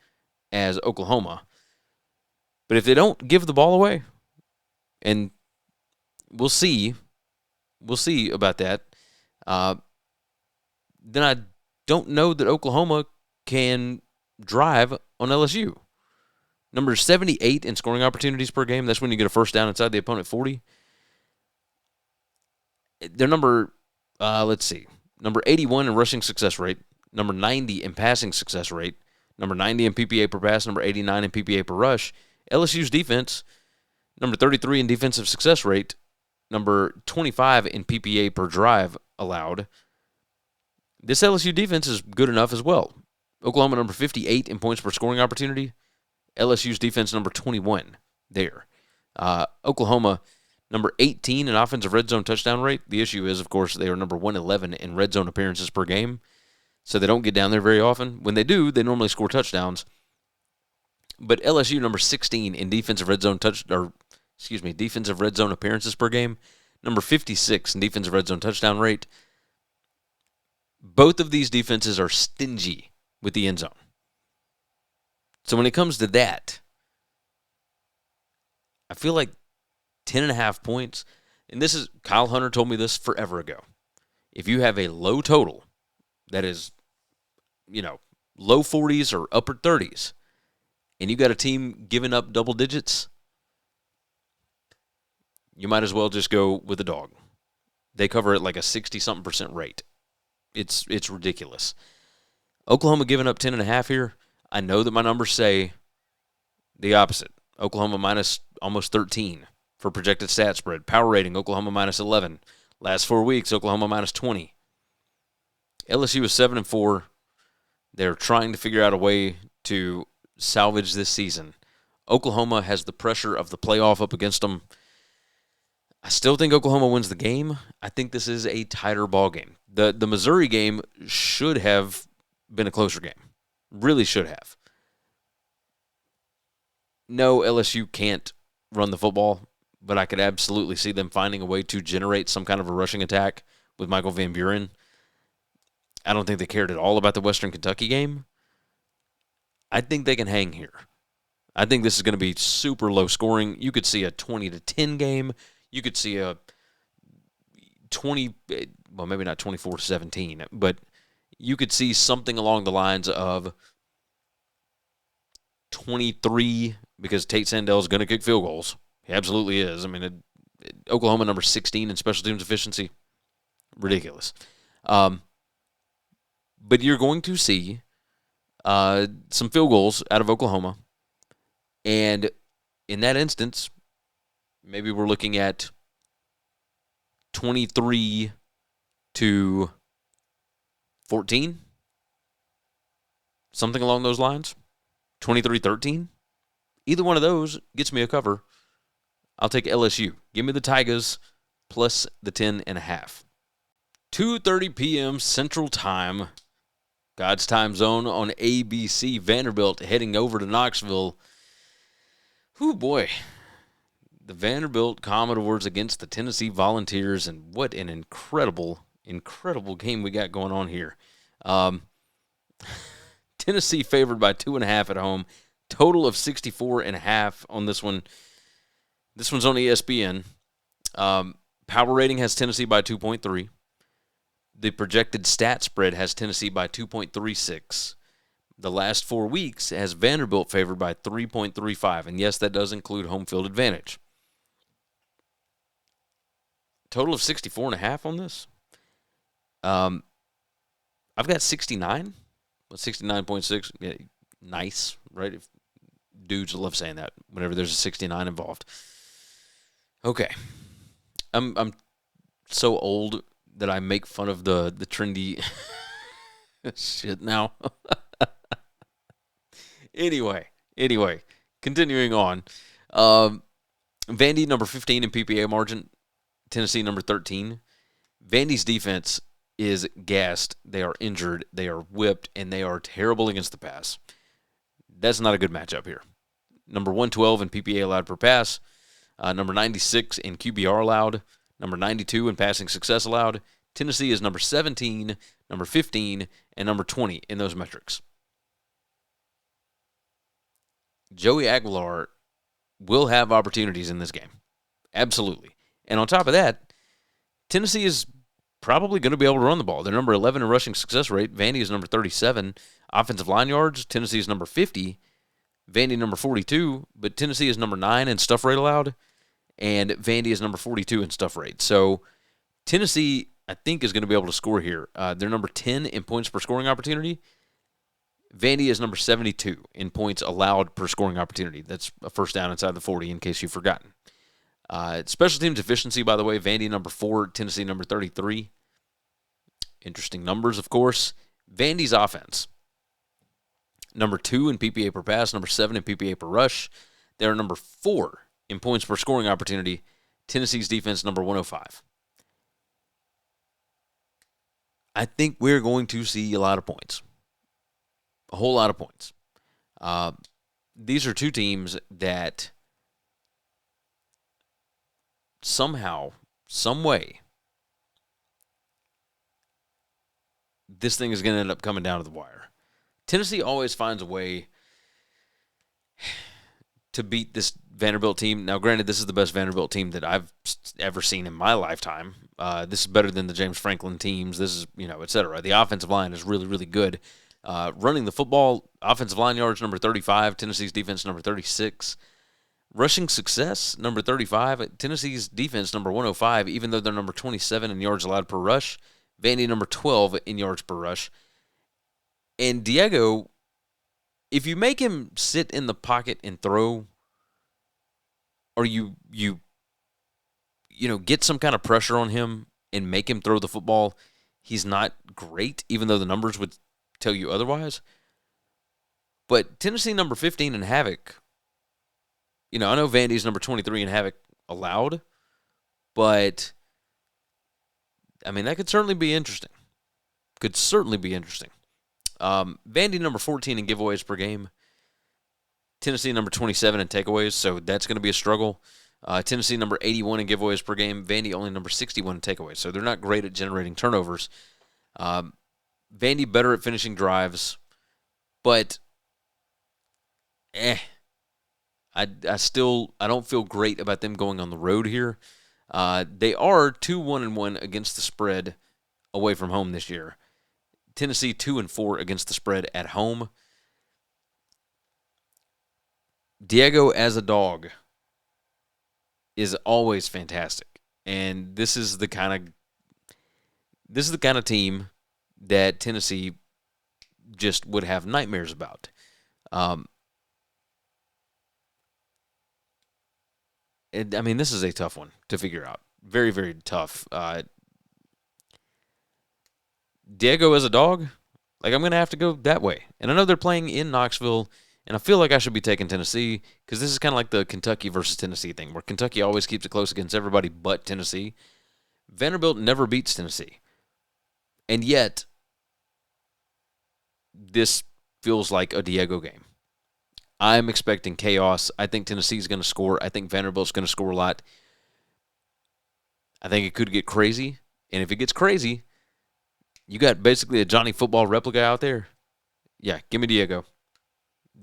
as Oklahoma. But if they don't give the ball away, and we'll see about that, then I don't know that Oklahoma can drive on LSU. Number 78 in scoring opportunities per game. That's when you get a first down inside the opponent 40. They're number 81 in rushing success rate, number 90 in passing success rate, number 90 in PPA per pass, number 89 in PPA per rush. LSU's defense, number 33 in defensive success rate, number 25 in PPA per drive allowed. This LSU defense is good enough as well. Oklahoma number 58 in points per scoring opportunity. LSU's defense number 21 there. Oklahoma number 18 in offensive red zone touchdown rate. The issue is, of course, they are number 111 in red zone appearances per game, so they don't get down there very often. When they do, they normally score touchdowns. But LSU number 16 in defensive red zone defensive red zone appearances per game, number 56 in defensive red zone touchdown rate. Both of these defenses are stingy with the end zone. So when it comes to that, I feel like 10.5 points, and this is, Kyle Hunter told me this forever ago. If you have a low total that is, low 40s or upper 30s, and you got a team giving up double digits, you might as well just go with the dog. They cover it like a 60-something% rate. It's ridiculous. Oklahoma giving up 10.5 here. I know that my numbers say the opposite. Oklahoma minus almost 13 for projected stat spread. Power rating, Oklahoma minus 11. Last 4 weeks, Oklahoma minus 20. LSU is 7-4. They're trying to figure out a way to salvage this season. Oklahoma has the pressure of the playoff up against them. I still think Oklahoma wins the game. I think this is a tighter ball game. The Missouri game should have been a closer game. Really should have. No, LSU can't run the football, but I could absolutely see them finding a way to generate some kind of a rushing attack with Michael Van Buren. I don't think they cared at all about the Western Kentucky game. I think they can hang here. I think this is going to be super low scoring. You could see a 20-10 game. You could see a 20, well, maybe not 24-17, but you could see something along the lines of 23, because Tate Sandell is going to kick field goals. He absolutely is. I mean, Oklahoma number 16 in special teams efficiency. Ridiculous. But you're going to see some field goals out of Oklahoma. And in that instance, maybe we're looking at 23-14, something along those lines. 23-13. Either one of those gets me a cover. I'll take LSU. Give me the Tigers plus the 10.5. 2:30 p.m. Central Time. God's time zone on ABC. Vanderbilt heading over to Knoxville. Whew, boy. The Vanderbilt Commodores against the Tennessee Volunteers, and what an incredible, incredible game we got going on here. Tennessee favored by 2.5 at home. Total of 64.5 on this one. This one's on ESPN. Power rating has Tennessee by 2.3. The projected stat spread has Tennessee by 2.36. The last 4 weeks has Vanderbilt favored by 3.35. And yes, that does include home field advantage. Total of 64.5 on this. I've got 69. 69.6. Yeah, nice, right? If dudes love saying that whenever there's a 69 involved. Okay. I'm so old that I make fun of the trendy shit now. Anyway, continuing on. Vandy, number 15 in PPA margin. Tennessee, number 13. Vandy's defense is gassed. They are injured. They are whipped, and they are terrible against the pass. That's not a good matchup here. Number 112 in PPA allowed per pass. Number 96 in QBR allowed. Number 92 in passing success allowed. Tennessee is number 17, number 15, and number 20 in those metrics. Joey Aguilar will have opportunities in this game. Absolutely. And on top of that, Tennessee is probably going to be able to run the ball. They're number 11 in rushing success rate. Vandy is number 37. Offensive line yards, Tennessee is number 50. Vandy number 42. But Tennessee is number 9 in stuff rate allowed. And Vandy is number 42 in stuff rate. So Tennessee, I think, is going to be able to score here. They're number 10 in points per scoring opportunity. Vandy is number 72 in points allowed per scoring opportunity. That's a first down inside the 40, in case you've forgotten. Special teams efficiency, by the way, Vandy number 4, Tennessee number 33. Interesting numbers, of course. Vandy's offense, number 2 in PPA per pass, number 7 in PPA per rush. They're number 4 in points per scoring opportunity. Tennessee's defense, number 105. I think we're going to see a lot of points. A whole lot of points. These are two teams that somehow, some way, this thing is going to end up coming down to the wire. Tennessee always finds a way to beat this Vanderbilt team. Now, granted, this is the best Vanderbilt team that I've ever seen in my lifetime. This is better than the James Franklin teams. This is, et cetera. The offensive line is really, really good. Running the football, offensive line yards, number 35. Tennessee's defense, number 36. Rushing success, number 35. Tennessee's defense, number 105, even though they're number 27 in yards allowed per rush. Vandy, number 12 in yards per rush. And Diego, if you make him sit in the pocket and throw, or you get some kind of pressure on him and make him throw the football, he's not great, even though the numbers would tell you otherwise. But Tennessee number 15 in havoc, I know Vandy's number 23 in havoc allowed, but, that could certainly be interesting. Vandy number 14 in giveaways per game. Tennessee number 27 in takeaways, so that's going to be a struggle. Tennessee number 81 in giveaways per game. Vandy only number 61 in takeaways, so they're not great at generating turnovers. Vandy better at finishing drives, but I don't feel great about them going on the road here. They are 2-1-1 against the spread away from home this year. Tennessee 2-4 against the spread at home. Diego as a dog is always fantastic, and this is the kind of team that Tennessee just would have nightmares about. This is a tough one to figure out. Very, very tough. Diego as a dog, I'm going to have to go that way. And I know they're playing in Knoxville, and I feel like I should be taking Tennessee because this is kind of like the Kentucky versus Tennessee thing, where Kentucky always keeps it close against everybody but Tennessee. Vanderbilt never beats Tennessee. And yet, this feels like a Diego game. I'm expecting chaos. I think Tennessee's going to score. I think Vanderbilt's going to score a lot. I think it could get crazy. And if it gets crazy, you got basically a Johnny Football replica out there. Yeah, give me Diego.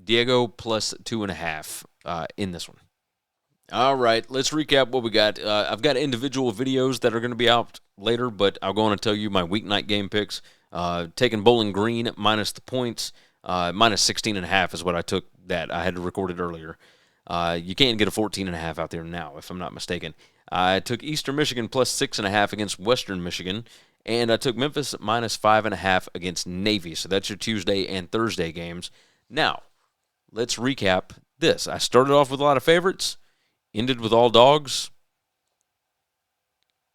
Diego plus 2.5 in this one. All right, let's recap what we got. I've got individual videos that are going to be out later, but I'll go on and tell you my weeknight game picks. Taking Bowling Green minus the points. Minus 16.5 is what I took that. I had to record it earlier. You can't get a 14.5 out there now, if I'm not mistaken. I took Eastern Michigan plus 6.5 against Western Michigan, and I took Memphis minus 5.5 against Navy. So that's your Tuesday and Thursday games. Now, let's recap this. I started off with a lot of favorites, ended with all dogs.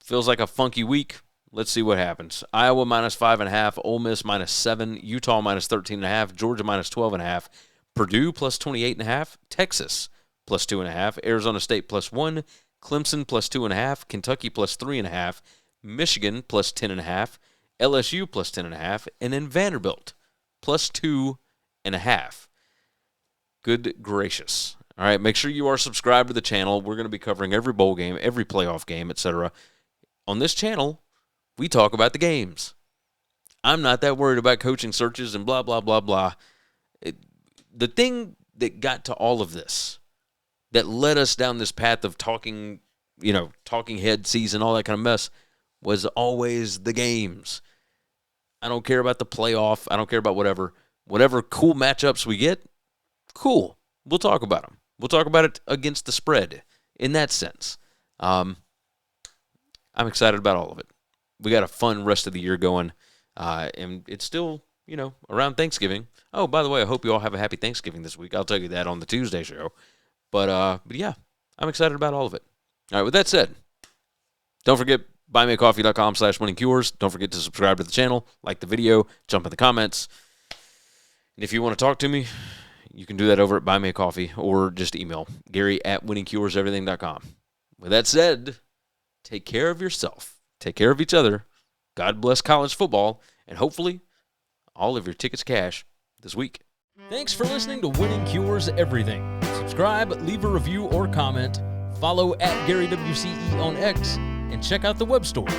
Feels like a funky week. Let's see what happens. Iowa minus 5.5, Ole Miss minus 7, Utah minus 13.5, Georgia minus 12.5, Purdue plus 28.5, Texas plus 2.5, Arizona State plus 1, Clemson plus 2.5, Kentucky plus 3.5, Michigan plus 10.5, LSU plus 10.5, and then Vanderbilt plus 2.5. Good gracious. All right, make sure you are subscribed to the channel. We're going to be covering every bowl game, every playoff game, etc. On this channel, we talk about the games. I'm not that worried about coaching searches and blah, blah, blah, blah. The thing that got to all of this, that led us down this path of talking head season, all that kind of mess, was always the games. I don't care about the playoff. I don't care about whatever. Whatever cool matchups we get, cool. We'll talk about them. We'll talk about it against the spread in that sense. I'm excited about all of it. We got a fun rest of the year going, and it's still, around Thanksgiving. Oh, by the way, I hope you all have a happy Thanksgiving this week. I'll tell you that on the Tuesday show. But yeah, I'm excited about all of it. All right, with that said, don't forget, buymeacoffee.com/winningcures. Don't forget to subscribe to the channel, like the video, jump in the comments. And if you want to talk to me, you can do that over at Buy Me a Coffee or just email Gary@winningcureseverything.com. With that said, take care of yourself. Take care of each other. God bless college football, and hopefully all of your tickets cash this week. Thanks for listening to Winning Cures Everything. Subscribe, leave a review or comment, follow @GaryWCE on X, and check out the web store,